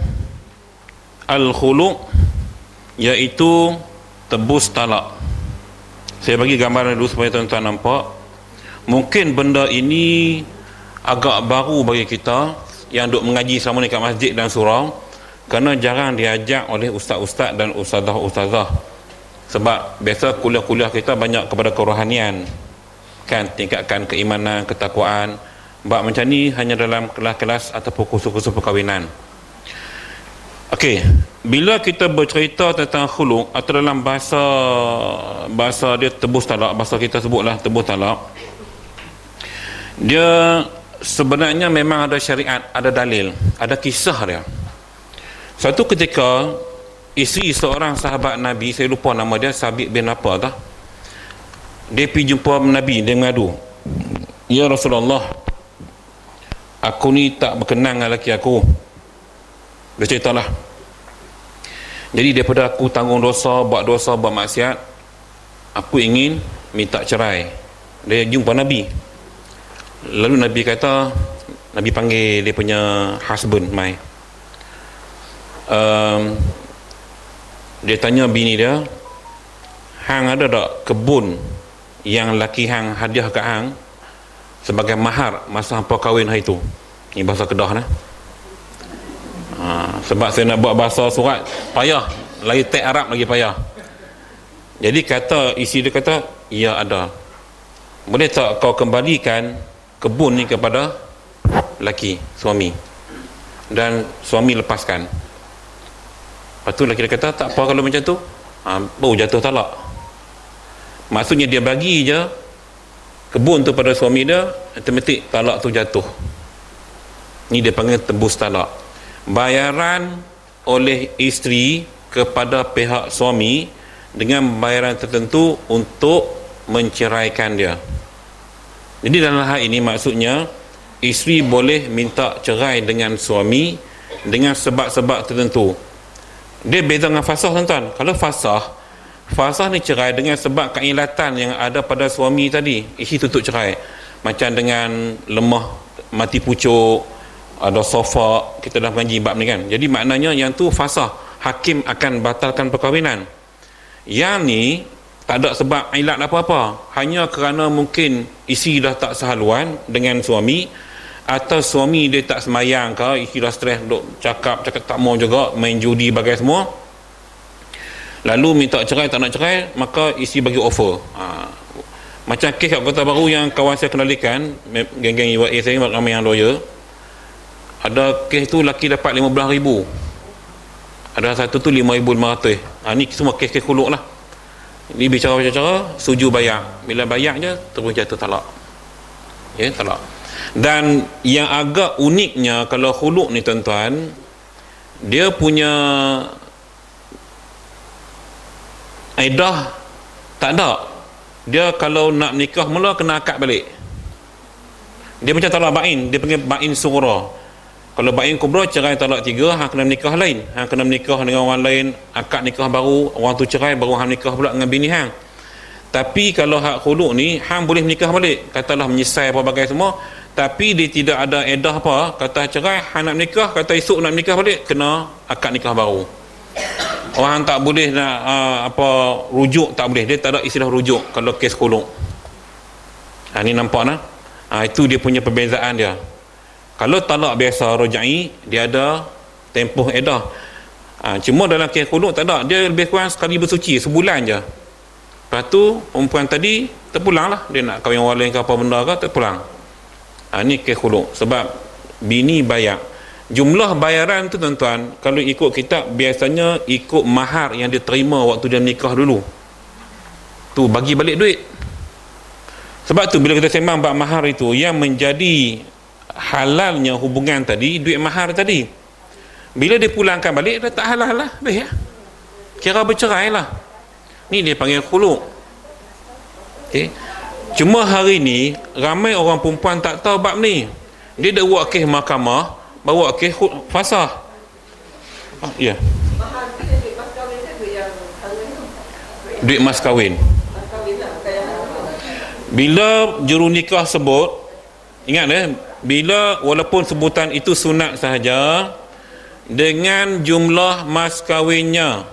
Al-Khulu', iaitu tebus talak. Saya bagi gambaran dulu supaya tuan-tuan nampak. Mungkin benda ini agak baru bagi kita yang duk mengaji selama ni kat masjid dan surau, kerana jarang diajak oleh ustaz-ustaz dan ustazah-ustazah. Sebab biasa kuliah-kuliah kita banyak kepada kerohanian, kan, tingkatkan keimanan, ketakwaan. Bab macam ni hanya dalam kelas-kelas ataupun kursus-kursus perkahwinan. Okey, bila kita bercerita tentang khuluk atau dalam bahasa dia tebus talak, bahasa kita sebutlah tebus talak, dia sebenarnya memang ada syariat, ada dalil, ada kisah dia. Satu ketika isteri seorang sahabat Nabi, saya lupa nama dia, Sabit bin apa tah, dia pergi jumpa Nabi, dia mengadu, "Ya Rasulullah, aku ni tak berkenan dengan lelaki aku." Dia ceritalah, "Jadi daripada aku tanggung dosa, buat maksiat, aku ingin minta cerai." Dia jumpa Nabi. Lalu Nabi kata, Nabi panggil dia punya husband, mai. Dia tanya bini dia, "Hang ada tak kebun yang laki hang hadiah kat hang sebagai mahar masa hampa kahwin hari tu?" Ini bahasa Kedah lah. Sebab saya nak buat bahasa surat payah, lagi teks Arab lagi payah. Jadi kata isteri dia kata, "Ya ada. Boleh tak kau kembalikan kebun ni kepada laki suami?" Dan suami lepaskan. Lepas tu laki dia kata, "Tak apa kalau macam tu." Baru jatuh talak. Maksudnya dia bagi je kebun tu pada suami dia, automatik talak tu jatuh. Ni dia panggil tebus talak. Bayaran oleh isteri kepada pihak suami dengan bayaran tertentu untuk menceraikan dia. Jadi dalam hal ini maksudnya isteri boleh minta cerai dengan suami dengan sebab-sebab tertentu. Dia beza dengan fasah, tuan-tuan. Kalau fasah ni cerai dengan sebab keilatan yang ada pada suami tadi, isteri tutup cerai. Macam dengan lemah, mati pucuk, ada sofa, kita dah mengaji bab ni kan. Jadi maknanya yang tu fasah, hakim akan batalkan perkahwinan. Yang ni tak ada sebab ilat apa-apa, hanya kerana mungkin isteri dah tak sehaluan dengan suami, atau suami dia tak semayang ke, isteri dah stres, duk cakap tak mau juga, main judi bagai semua, lalu minta cerai, tak nak cerai, maka isteri bagi offer. Macam kes kat Kota Baru yang kawan saya kendalikan, geng-geng UAE saya ramai yang lawyer, ada kes tu laki dapat 15,000, ada satu tu 5,500. Ni semua kes-kes khuluk lah. Ni bicara-bicara, setuju bayar, bila bayar je terus jatuh talak. Ya, talak. Dan yang agak uniknya kalau khuluk ni, tuan-tuan, dia punya iddah tak ada. Dia kalau nak nikah mula kena akad balik. Dia macam talak bain, dia panggil bain sughra. Kalau bain kubra, cerai talak 3, hang kena nikah lain, hang kena nikah dengan orang lain, akad nikah baru, orang tu cerai, baru hang nikah pula dengan bini hang. Tapi kalau hak khuluk ni, hang boleh menikah balik, katalah menyesai apa bagai semua, tapi dia tidak ada edah apa, kata cerai, hang nak menikah, kata esok nak menikah balik, kena akad nikah baru. Orang tak boleh nak rujuk, tak boleh, dia tak ada istilah rujuk kalau kes khuluk. Ni nampak nah. Itu dia punya perbezaan dia. Kalau talak biasa rojai, dia ada tempoh edah. Cuma dalam kes khuluk tak ada, dia lebih kurang sekali bersuci, sebulan je. Lepas tu perempuan tadi terpulang lah, dia nak kahwin orang lain ke apa benda ke, terpulang. Ni kes khuluk, sebab bini bayar. Jumlah bayaran tu, tuan-tuan, kalau ikut kitab, biasanya ikut mahar yang dia terima waktu dia menikah dulu. Tu bagi balik duit. Sebab tu bila kita sembang bab mahar itu, yang menjadi halalnya hubungan tadi, duit mahar tadi. Bila dia pulangkan balik, dah tak halal lah, ya? Kira bercerai lah. Ni dia panggil khuluk. Okay. Cuma hari ni ramai orang perempuan tak tahu bab ni. Dia dah buat kes mahkamah, bawa kes fasah. Ya. Mahar tu yang duit mas kahwin tu yang kahwin tu. Duit mas kahwin. Mas kahwin lah, bukan yang Bila juru nikah sebut, ingat bila walaupun sebutan itu sunat sahaja, dengan jumlah mas kahwinnya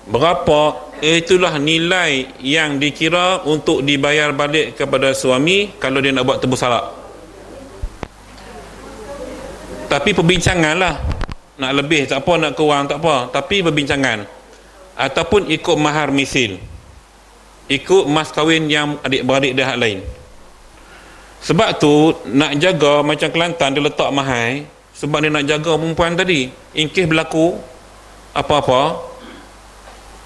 berapa, itulah nilai yang dikira untuk dibayar balik kepada suami kalau dia nak buat tebus talak. Tapi perbincangan lah, nak lebih tak apa, nak kurang tak apa, tapi perbincangan. Ataupun ikut mahar misil, ikut mas kahwin yang adik-beradik dia hak lain. Sebab tu nak jaga, macam Kelantan dia letak mahal, sebab dia nak jaga perempuan tadi, in case berlaku apa-apa.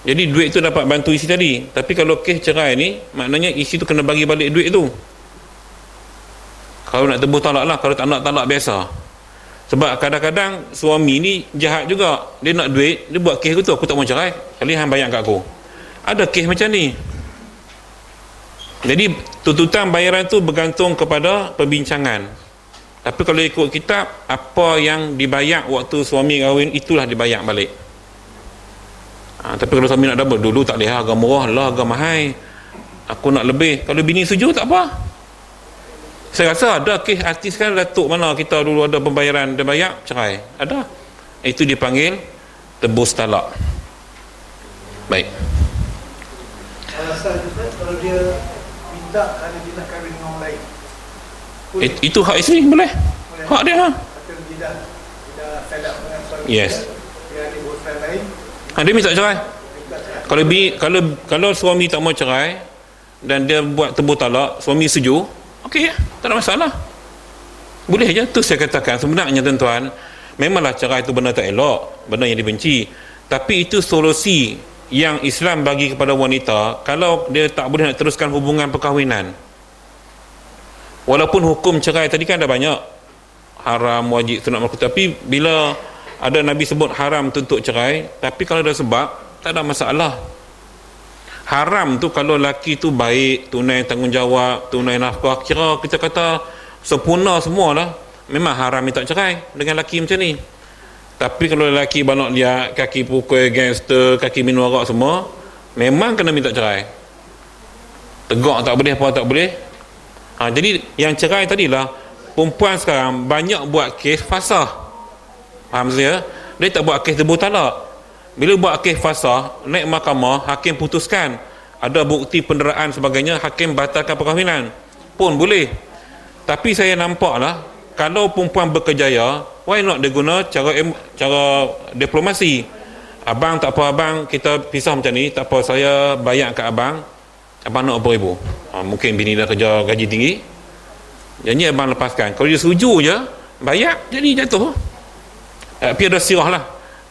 Jadi duit tu dapat bantu isi tadi. Tapi kalau kes cerai ni, maknanya isi tu kena bagi balik duit tu. Kalau nak tebus talak lah, kalau tak nak talak biasa. Sebab kadang-kadang suami ni jahat juga. Dia nak duit, dia buat kes tu, aku tak mau cerai, kali hang bayar kat aku. Ada kes macam ni. Jadi tuntutan bayaran tu bergantung kepada perbincangan. Tapi kalau ikut kitab, apa yang dibayar waktu suami kahwin, itulah dibayar balik. Tapi kalau suami nak double, dulu tak boleh, harga murah lah, harga mahal, aku nak lebih. Kalau bini setuju tak apa. Saya rasa ada kes artis kan, Datuk mana kita dulu ada pembayaran, dia bayar, cerai. Ada. Itu dipanggil tebus talak. Baik. Alasan juga kalau dia minta kerana dia nak kahwin dengan orang lain. Itu hak isteri, boleh. Hak dia. Atau dia dah fed up dengan suami Yes. dia ada boyfriend lain. Dia minta cerai. Kalau suami tak mau cerai dan dia buat tebus talak, suami setuju, okey, tak ada masalah. Boleh je. Tu saya katakan sebenarnya tuan-tuan, memanglah cerai itu benda tak elok, benda yang dibenci, tapi itu solusi yang Islam bagi kepada wanita kalau dia tak boleh nak teruskan hubungan perkahwinan. Walaupun hukum cerai tadi kan ada banyak, haram, wajib, sunat, makruh, tapi bila ada Nabi sebut haram untuk cerai, tapi kalau ada sebab, tak ada masalah. Haram tu kalau laki tu baik, tunai tanggungjawab, tunai nafkah, kira kita kata sempurna semualah, memang haram minta cerai dengan laki macam ni. Tapi kalau lelaki banyak liat, kaki pukul, gangster, kaki minum arak semua, memang kena minta cerai. Tegak tak boleh, apa tak boleh. Jadi yang cerai tadilah, perempuan sekarang banyak buat kes fasah. Faham saya? Dia tak buat kes tebus talak. Bila buat kes fasah, naik mahkamah, hakim putuskan, ada bukti penderaan sebagainya, hakim batalkan perkahwinan pun boleh. Tapi saya nampaklah, kalau perempuan berkejaya, why not dia guna cara diplomasi. Abang tak apa abang, kita pisah macam ni, tak apa, saya bayar kat abang nak berapa ribu. Mungkin bini dah kerja gaji tinggi, jadi abang lepaskan. Kalau dia setuju je, bayar, jadi jatuh. Tapi ada sirah lah,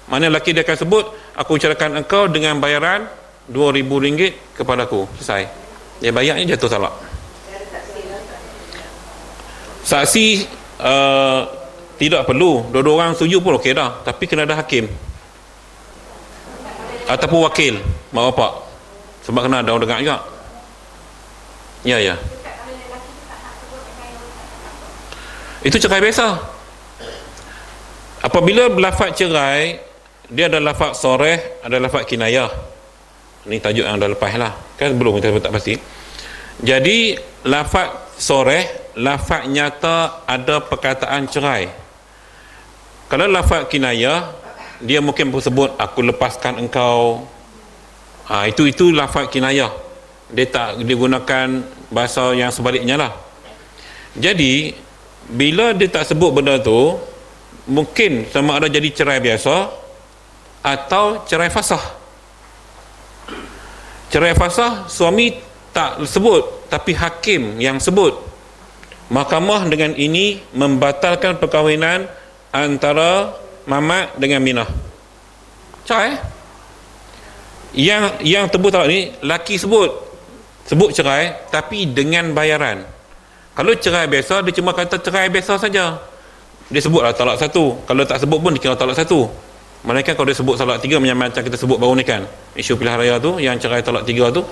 mana lelaki dia akan sebut, aku ceraikan engkau dengan bayaran RM2,000 kepada aku, selesai. Dia bayarnya jatuh talak. Saksi tidak perlu, dua-dua orang setuju pun okey dah, tapi kena ada hakim ataupun wakil mak bapak, sebab kena ada orang dengar juga. Ya itu cerai biasa. Apabila lafaz cerai, dia ada lafaz soreh, ada lafaz kinayah. Ini tajuk yang dah lepas lah, kan belum kita tak pasti. Jadi lafaz soreh, lafaz nyata ada perkataan cerai. Kalau lafaz kinayah, dia mungkin sebut aku lepaskan engkau. Itu lafaz kinayah. Dia tak digunakan bahasa yang sebaliknya lah. Jadi bila dia tak sebut benda tu, mungkin sama ada jadi cerai biasa atau cerai fasah. Cerai fasah suami tak sebut, tapi hakim yang sebut. Mahkamah dengan ini membatalkan perkahwinan antara Mamat dengan Minah. Cerai. Yang tebus talak ni laki sebut cerai, tapi dengan bayaran. Kalau cerai biasa, dia cuma kata cerai biasa saja, dia sebutlah talak satu. Kalau tak sebut pun dikira talak satu. Malaikat kalau dia sebut talak tiga, macam kita sebut baru ni kan, isu pilihan raya tu, yang cerai talak tiga tu,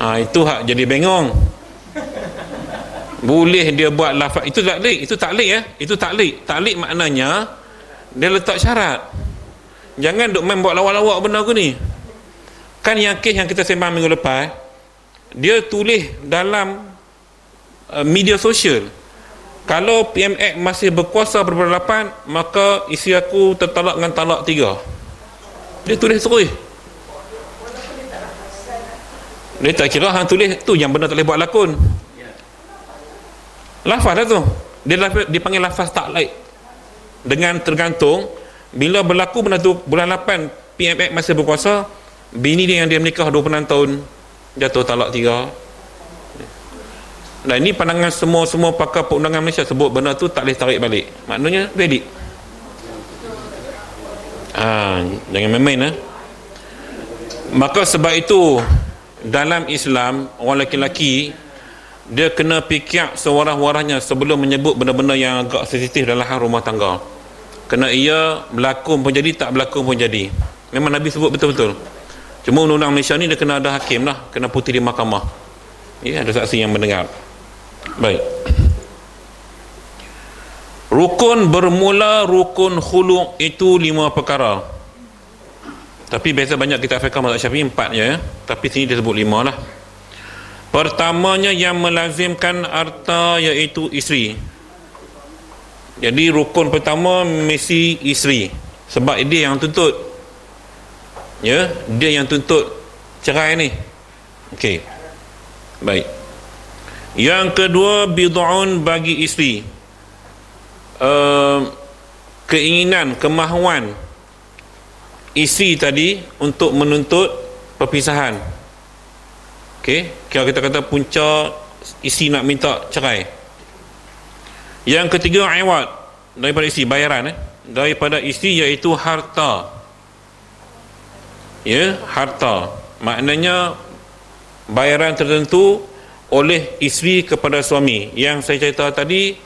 itu hak jadi bengong. Boleh dia buat lafaz, itu taklik ya. Itu taklik maknanya dia letak syarat. Jangan duk main buat lawak-lawak benda aku ni. Kan yang kes yang kita sembang minggu lepas, dia tulis dalam media sosial, kalau PMX masih berkuasa berbanding 8, maka isi aku tertalak dengan talak 3. Dia tulis terus. Dia tak kira hang tulis tu yang benda tak boleh buat lakon. Lafaz dah tu. Dia panggil lafaz taklid. Dengan tergantung bila berlaku benda tu bulan 8, PMX masih berkuasa, bini dia yang dia menikah 26 tahun jatuh talak 3. Dan ini pandangan semua pakar perundangan Malaysia sebut benda tu tak boleh tarik balik. Maknanya valid. Jangan main-main. Maka sebab itu dalam Islam orang lelaki dia kena fikir sewarah-warahnya sebelum menyebut benda-benda yang agak sensitif dalam hal rumah tangga. Kena ia berlakon pun jadi, tak berlakon pun jadi. Memang Nabi sebut betul-betul. Cuma undang-undang Malaysia ni dia kena ada hakim lah, kena putih di mahkamah. Ya, ada saksi yang mendengar. Baik. Rukun bermula, rukun khulu' itu 5 perkara. Tapi biasa banyak kita fiqh mazhab Syafi'i 4 je ya. Tapi sini dia sebut 5 lah. Pertamanya yang melazimkan harta iaitu isteri. Jadi rukun pertama mesti isteri. Sebab dia yang tuntut. Ya, dia yang tuntut cerai ni. Okey. Baik. Yang kedua bid'un bagi isteri. Keinginan, kemahuan isteri tadi untuk menuntut perpisahan. Okey, kalau kita kata punca isteri nak minta cerai. Yang ketiga iwad daripada isteri, bayaran daripada isteri iaitu harta. Ya, harta. Maknanya bayaran tertentu oleh isteri kepada suami. Yang saya cerita tadi,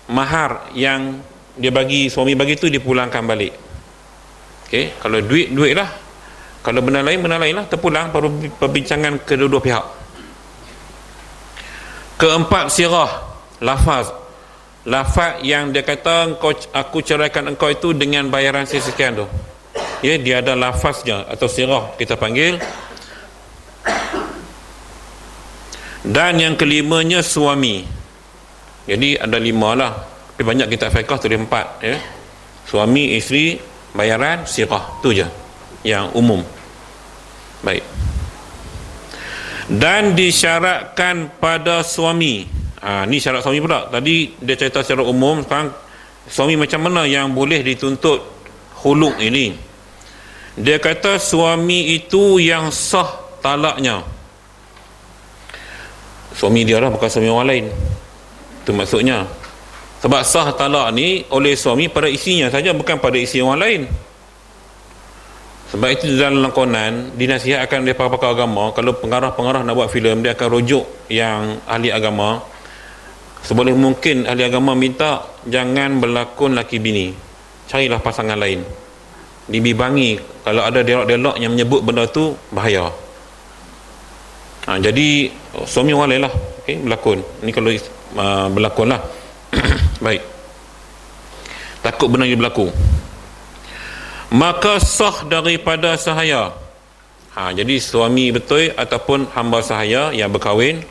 mahar yang dia bagi, suami bagi tu dipulangkan balik. Okey, kalau duit lah. Kalau benda lain lah, terpulang pada perbincangan kedua-dua pihak. Keempat sirah, lafaz. Lafaz yang dia kata aku ceraikan engkau itu dengan bayaran sekian tu. Ya, dia ada lafaznya atau sirah kita panggil. Dan yang kelimanya suami. Jadi ada 5 lah. Tapi banyak kita fiqh tu 4 ya. Suami, isteri, bayaran, sirah. Tu je yang umum. Baik. Dan disyaratkan pada suami. Ni syarat suami pula. Tadi dia cerita secara umum, sekarang suami macam mana yang boleh dituntut khulu' ini. Dia kata suami itu yang sah talaknya. Suami dia lah, bukan suami orang lain. Itu maksudnya. Sebab sah talak ni oleh suami pada isinya saja, bukan pada isi orang lain. Sebab itu dalam lakonan dinasihatkan oleh pakar-pakar agama, kalau pengarah-pengarah nak buat filem, dia akan rujuk yang ahli agama. Seboleh mungkin ahli agama minta jangan berlakon laki bini, carilah pasangan lain, dibibangi. Kalau ada dialog-dialog yang menyebut benda tu, bahaya. Jadi suami orang lain lah, okay, berlakon. Ni kalau berlakon lah. Baik, takut benda ni berlaku, maka sah daripada sahaya. Jadi suami betul ataupun hamba sahaya yang berkahwin,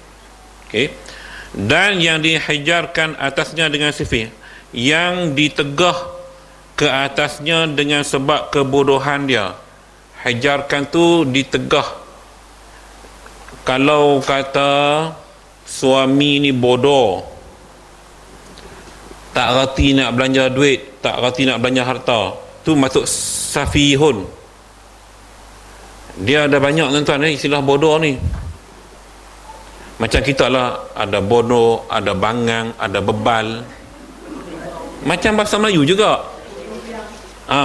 okay, dan yang dihajarkan atasnya dengan sifih, yang ditegah ke atasnya dengan sebab kebodohan dia. Hajarkan tu ditegah. Kalau kata suami ni bodoh, tak reti nak belanja duit, tak reti nak belanja harta, tu masuk safihun. Dia ada banyak tuan-tuan istilah bodoh ni. Macam kita lah, ada bodoh, ada bangang, ada bebal. Macam bahasa Melayu juga.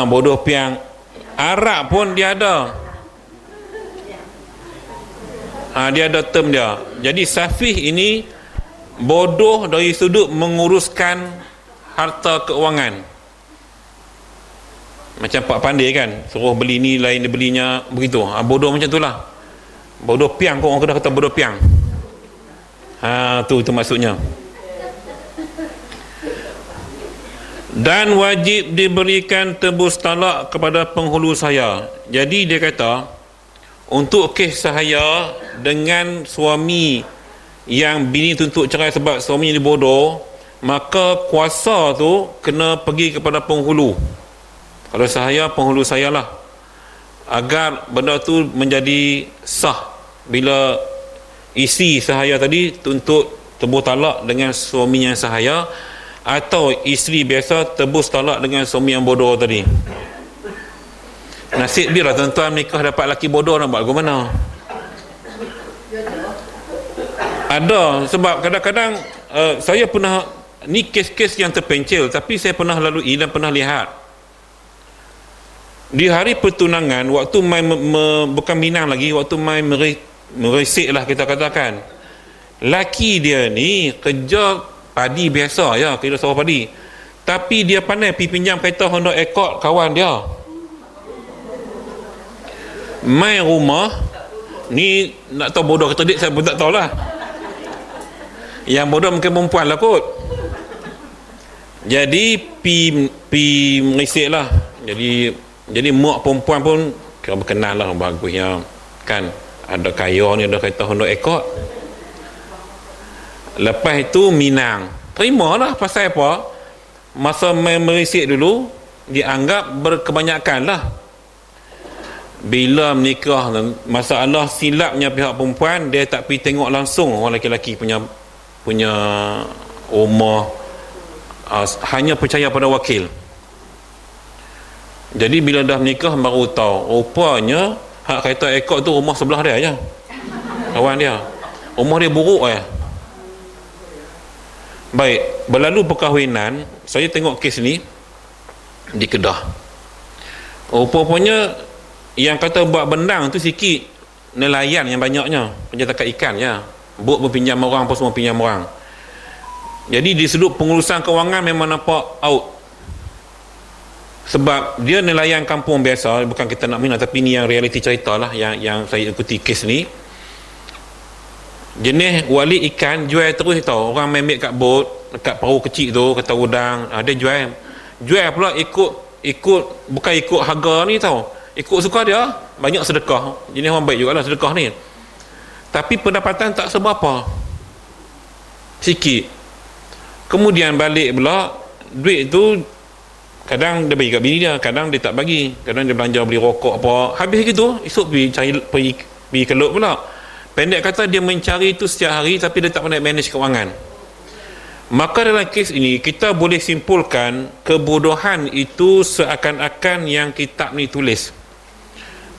Bodoh piang. Arab pun dia ada. Dia ada term dia. Jadi safih ini bodoh dari sudut menguruskan harta keuangan. Macam pak pandai kan, suruh beli ni lain dia belinya begitu. Bodoh macam tu lah. Bodoh piang kau, orang kena kata bodoh piang. Tu maksudnya. Dan wajib diberikan tebus talak kepada penghulu sahaya. Jadi dia kata untuk kes sahaya dengan suami yang bini tuntut cerai sebab suami ni bodoh, maka kuasa tu kena pergi kepada penghulu. Kalau sahaya, penghulu saya lah, agar benda tu menjadi sah. Bila isi sahaya tadi tuntut tebus talak dengan suami yang sahaya, atau isteri biasa tebus talak dengan suami yang bodoh tadi. Nasib dia lah tuan-tuan, nikah dapat laki bodoh, nak buat ke mana? Ada, sebab kadang-kadang saya pernah, ni kes-kes yang terpencil, tapi saya pernah lalui dan pernah lihat. Di hari pertunangan, waktu mai bukan minang lagi, waktu mai meresik lah kita katakan, laki dia ni kerja padi biasa ya, kira sawah padi, tapi dia pandai pergi pinjam kereta Honda Accord kawan dia, mai rumah ni. Nak tahu bodoh ke cerdik saya pun tak tahulah, yang bodoh mungkin perempuan lah kot. Jadi pi merisik lah. Jadi mak perempuan pun kira berkenan lah, bagusnya kan, ada kaya ni, ada kereta Honda Accord. Lepas itu minang, terimalah. Pasal apa? Masa merisik dulu dianggap berkebanyakan lah. Bila menikah, masalah silapnya pihak perempuan, dia tak pergi tengok langsung orang lelaki punya rumah, hanya percaya pada wakil. Jadi bila dah menikah baru tahu rupanya hak kereta Accord tu rumah sebelah dia aja, kawan dia, rumah dia buruk ya. Baik, berlalu perkahwinan, saya tengok kes ni di Kedah. Rupanya yang kata buat bendang tu sikit, nelayan yang banyaknya, penjatakan ikan ya, bot pun pinjam orang, apa semua pinjam orang. Jadi di sudut pengurusan kewangan memang nampak out. Sebab dia nelayan kampung biasa, bukan kita nak minat, tapi ni yang realiti cerita lah, yang saya ikuti kes ni. Jenis wali ikan jual terus tau. Orang main kat bot, dekat perahu kecil tu, kata udang, dia jual pula ikut bukan ikut harga ni tau, ikut suka dia. Banyak sedekah, jenis orang baik jugalah sedekah ni, tapi pendapatan tak seberapa, sikit. Kemudian balik pula duit tu kadang dia bagi kat bini dia, kadang dia tak bagi, kadang dia belanja beli rokok apa, habis gitu esok pergi kelup pula. Pendek kata, dia mencari itu setiap hari, tapi dia tak pandai manage kewangan. Maka dalam kes ini kita boleh simpulkan kebodohan itu seakan-akan yang kitab ni tulis.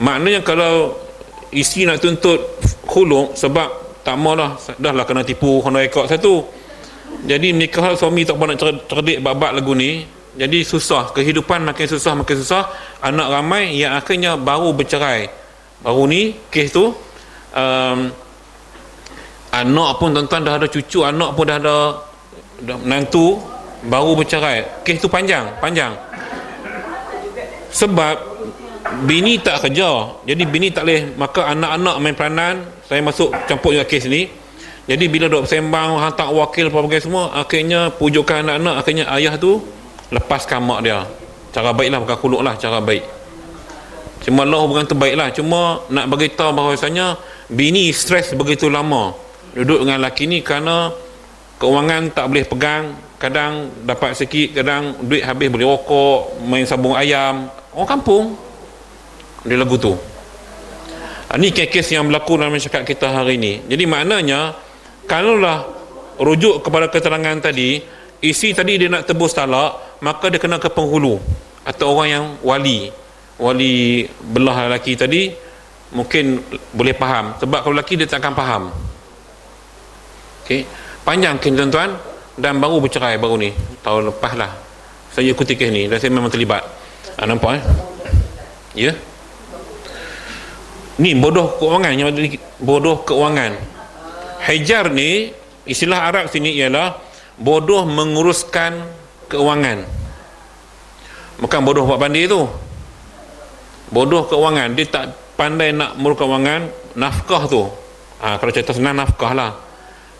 Maknanya kalau isteri nak tuntut khuluk sebab tak maulah, dah lah kena tipu Honda Accord satu, jadi menikah suami tak pernah cerdik bab-bab lagu ni, jadi susah, kehidupan makin susah, anak ramai yang akhirnya baru bercerai. Baru ni kes tu, anak pun tuan-tuan dah ada cucu, anak pun dah ada menantu, baru bercerai. Kes tu panjang sebab bini tak kerja, jadi bini tak boleh, maka anak-anak main peranan. Saya masuk campur juga kes ni. Jadi bila duk sembang, hantar wakil apa semua, akhirnya pujukan anak-anak, akhirnya ayah tu lepaskan mak dia. Cara baik lah, bukan khuluk lah, cara baik. Cuma Allah bukan terbaik lah. Cuma nak beritahu bahawasanya bini stres begitu lama duduk dengan lelaki ni kerana keuangan tak boleh pegang. Kadang dapat sikit, kadang duit habis beli rokok, main sabung ayam. Orang kampung dia lagu tu. Ini kes yang berlaku dalam masyarakat kita hari ini. Jadi maknanya kalaulah rujuk kepada keterangan tadi, isteri tadi dia nak tebus talak, maka dia kena ke penghulu atau orang yang wali belah lelaki tadi, mungkin boleh faham. Sebab kalau lelaki dia tak akan faham. Okay. Panjang kes tuan-tuan, dan baru bercerai baru ni, tahun lepas lah saya ikuti kes ni dan saya memang terlibat. Nampak ya? Ni bodoh keuangan, bodoh keuangan. Hajar ni istilah Arab sini ialah bodoh menguruskan keuangan, bukan bodoh buat pandai tu. Bodoh keuangan, dia tak pandai nak mengurus keuangan. Nafkah tu, kalau cerita senang, nafkah lah,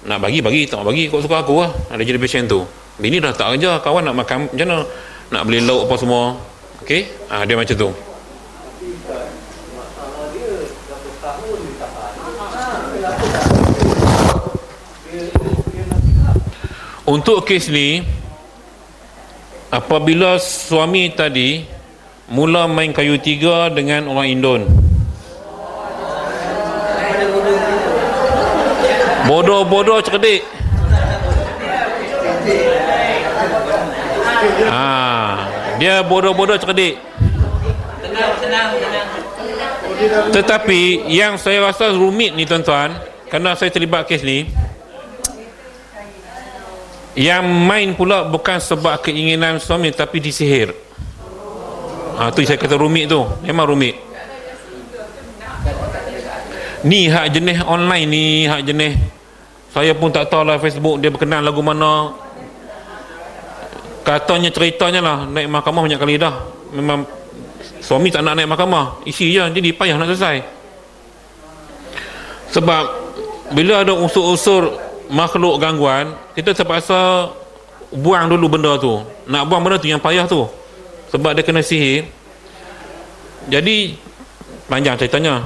nak bagi, tak bagi kau suka aku lah. Ada jadi passion tu. Bini dah tak kerja, kawan nak makan macam mana, nak beli lauk apa semua. Okey, dia macam tu. Untuk kes ni, apabila suami tadi mula main kayu tiga dengan orang Indon, bodoh-bodoh cerdik, dia bodoh-bodoh cerdik. Tenang. Tetapi yang saya rasa rumit ni tuan-tuan, kerana saya terlibat kes ni, yang main pula bukan sebab keinginan suami, tapi disihir. Tu saya kata rumit tu, memang rumit. Ni hak jenis online ni, hak jenis saya pun tak tahu lah Facebook dia berkenan lagu mana. Katanya ceritanya lah naik mahkamah banyak kali dah. Memang suami tak nak naik mahkamah, isi je, jadi payah nak selesai. Sebab bila ada unsur-unsur makhluk gangguan, kita terpaksa buang dulu benda tu. Nak buang benda tu yang payah tu, sebab dia kena sihir. Jadi panjang ceritanya.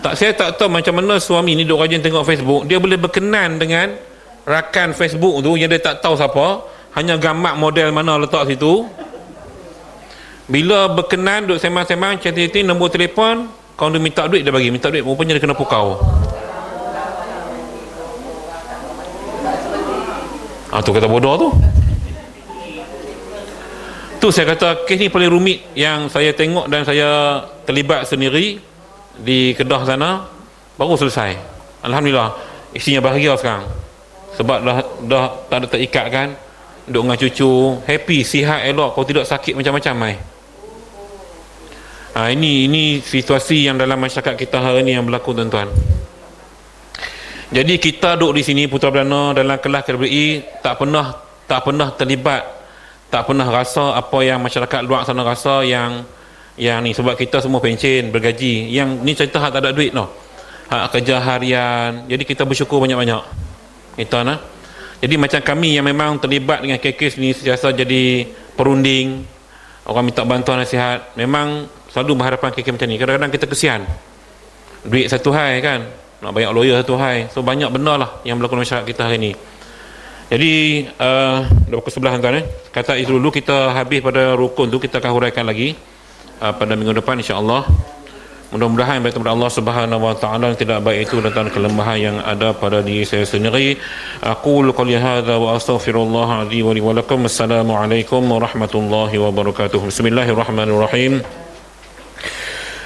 Saya tak tahu macam mana suami ni duk rajin tengok Facebook, dia boleh berkenan dengan rakan Facebook tu yang dia tak tahu siapa, hanya gambar model mana letak situ. Bila berkenan duk sembang-sembang, chatting-chatting, nombor telefon, kalau dia minta duit dia bagi, minta duit rupanya dia kena pukau. Tu kata bodoh tu. Tu saya kata kes ni paling rumit yang saya tengok dan saya terlibat sendiri di Kedah sana, baru selesai. Alhamdulillah, isinya bahagia sekarang. Sebab dah tak ada terikat kan, duduk dengan cucu, happy, sihat, elok, kalau tidak sakit macam-macam. Ini situasi yang dalam masyarakat kita hari ini yang berlaku, tuan-tuan. Jadi kita duduk di sini Putra Perdana dalam kelas KWI tak pernah terlibat, tak pernah rasa apa yang masyarakat luar sana rasa yang ni, sebab kita semua pencen bergaji. Yang ni cerita hak tak ada duit noh, hak kerja harian. Jadi kita bersyukur banyak-banyak kita nah. Jadi macam kami yang memang terlibat dengan kes ni, sentiasa jadi perunding, orang minta bantuan nasihat, memang selalu berhadapan kes macam ni. Kadang-kadang kita kesian, duit satu hai kan, nak banyak lawyer satu hai. So banyak benda lah yang berlaku masyarakat kita hari ni. Jadi dah pukul 11 tuan. Kata itu dulu, kita habis pada rukun tu, kita akan huraikan lagi pada minggu depan insya-Allah. Mudah-mudahan baik kepada Allah Subhanahu wa taala tidak baik itu dan kelemahan yang ada pada diri saya sendiri. Aqulu qouli hadza wa astaghfirullah li wa lakum. Assalamualaikum warahmatullahi wabarakatuh. Bismillahirrahmanirrahim.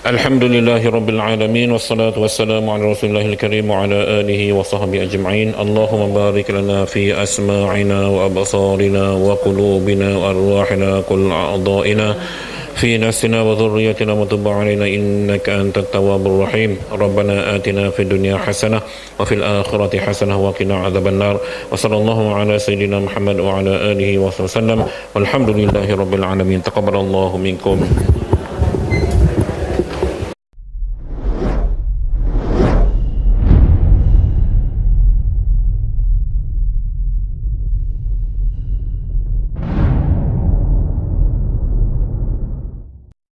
Alhamdulillahirabbil alamin wassalatu wassalamu ala rasulillahil karim wa ala alihi wa sahbihi ajma'in. Allahumma barik lana fi asma'ina wa absarina wa qulubina wa arwahina kull a'dha'ina في نفسنا وذريتنا وتب علينا إنك أنت التواب الرحيم. ربنا آتنا في الدنيا حسنة وفي الآخرة حسنة وقنا عذاب النار. وصلى الله على سيدنا محمد وعلى آله وصحبه وسلم والحمد لله رب العالمين. تقبل الله منكم.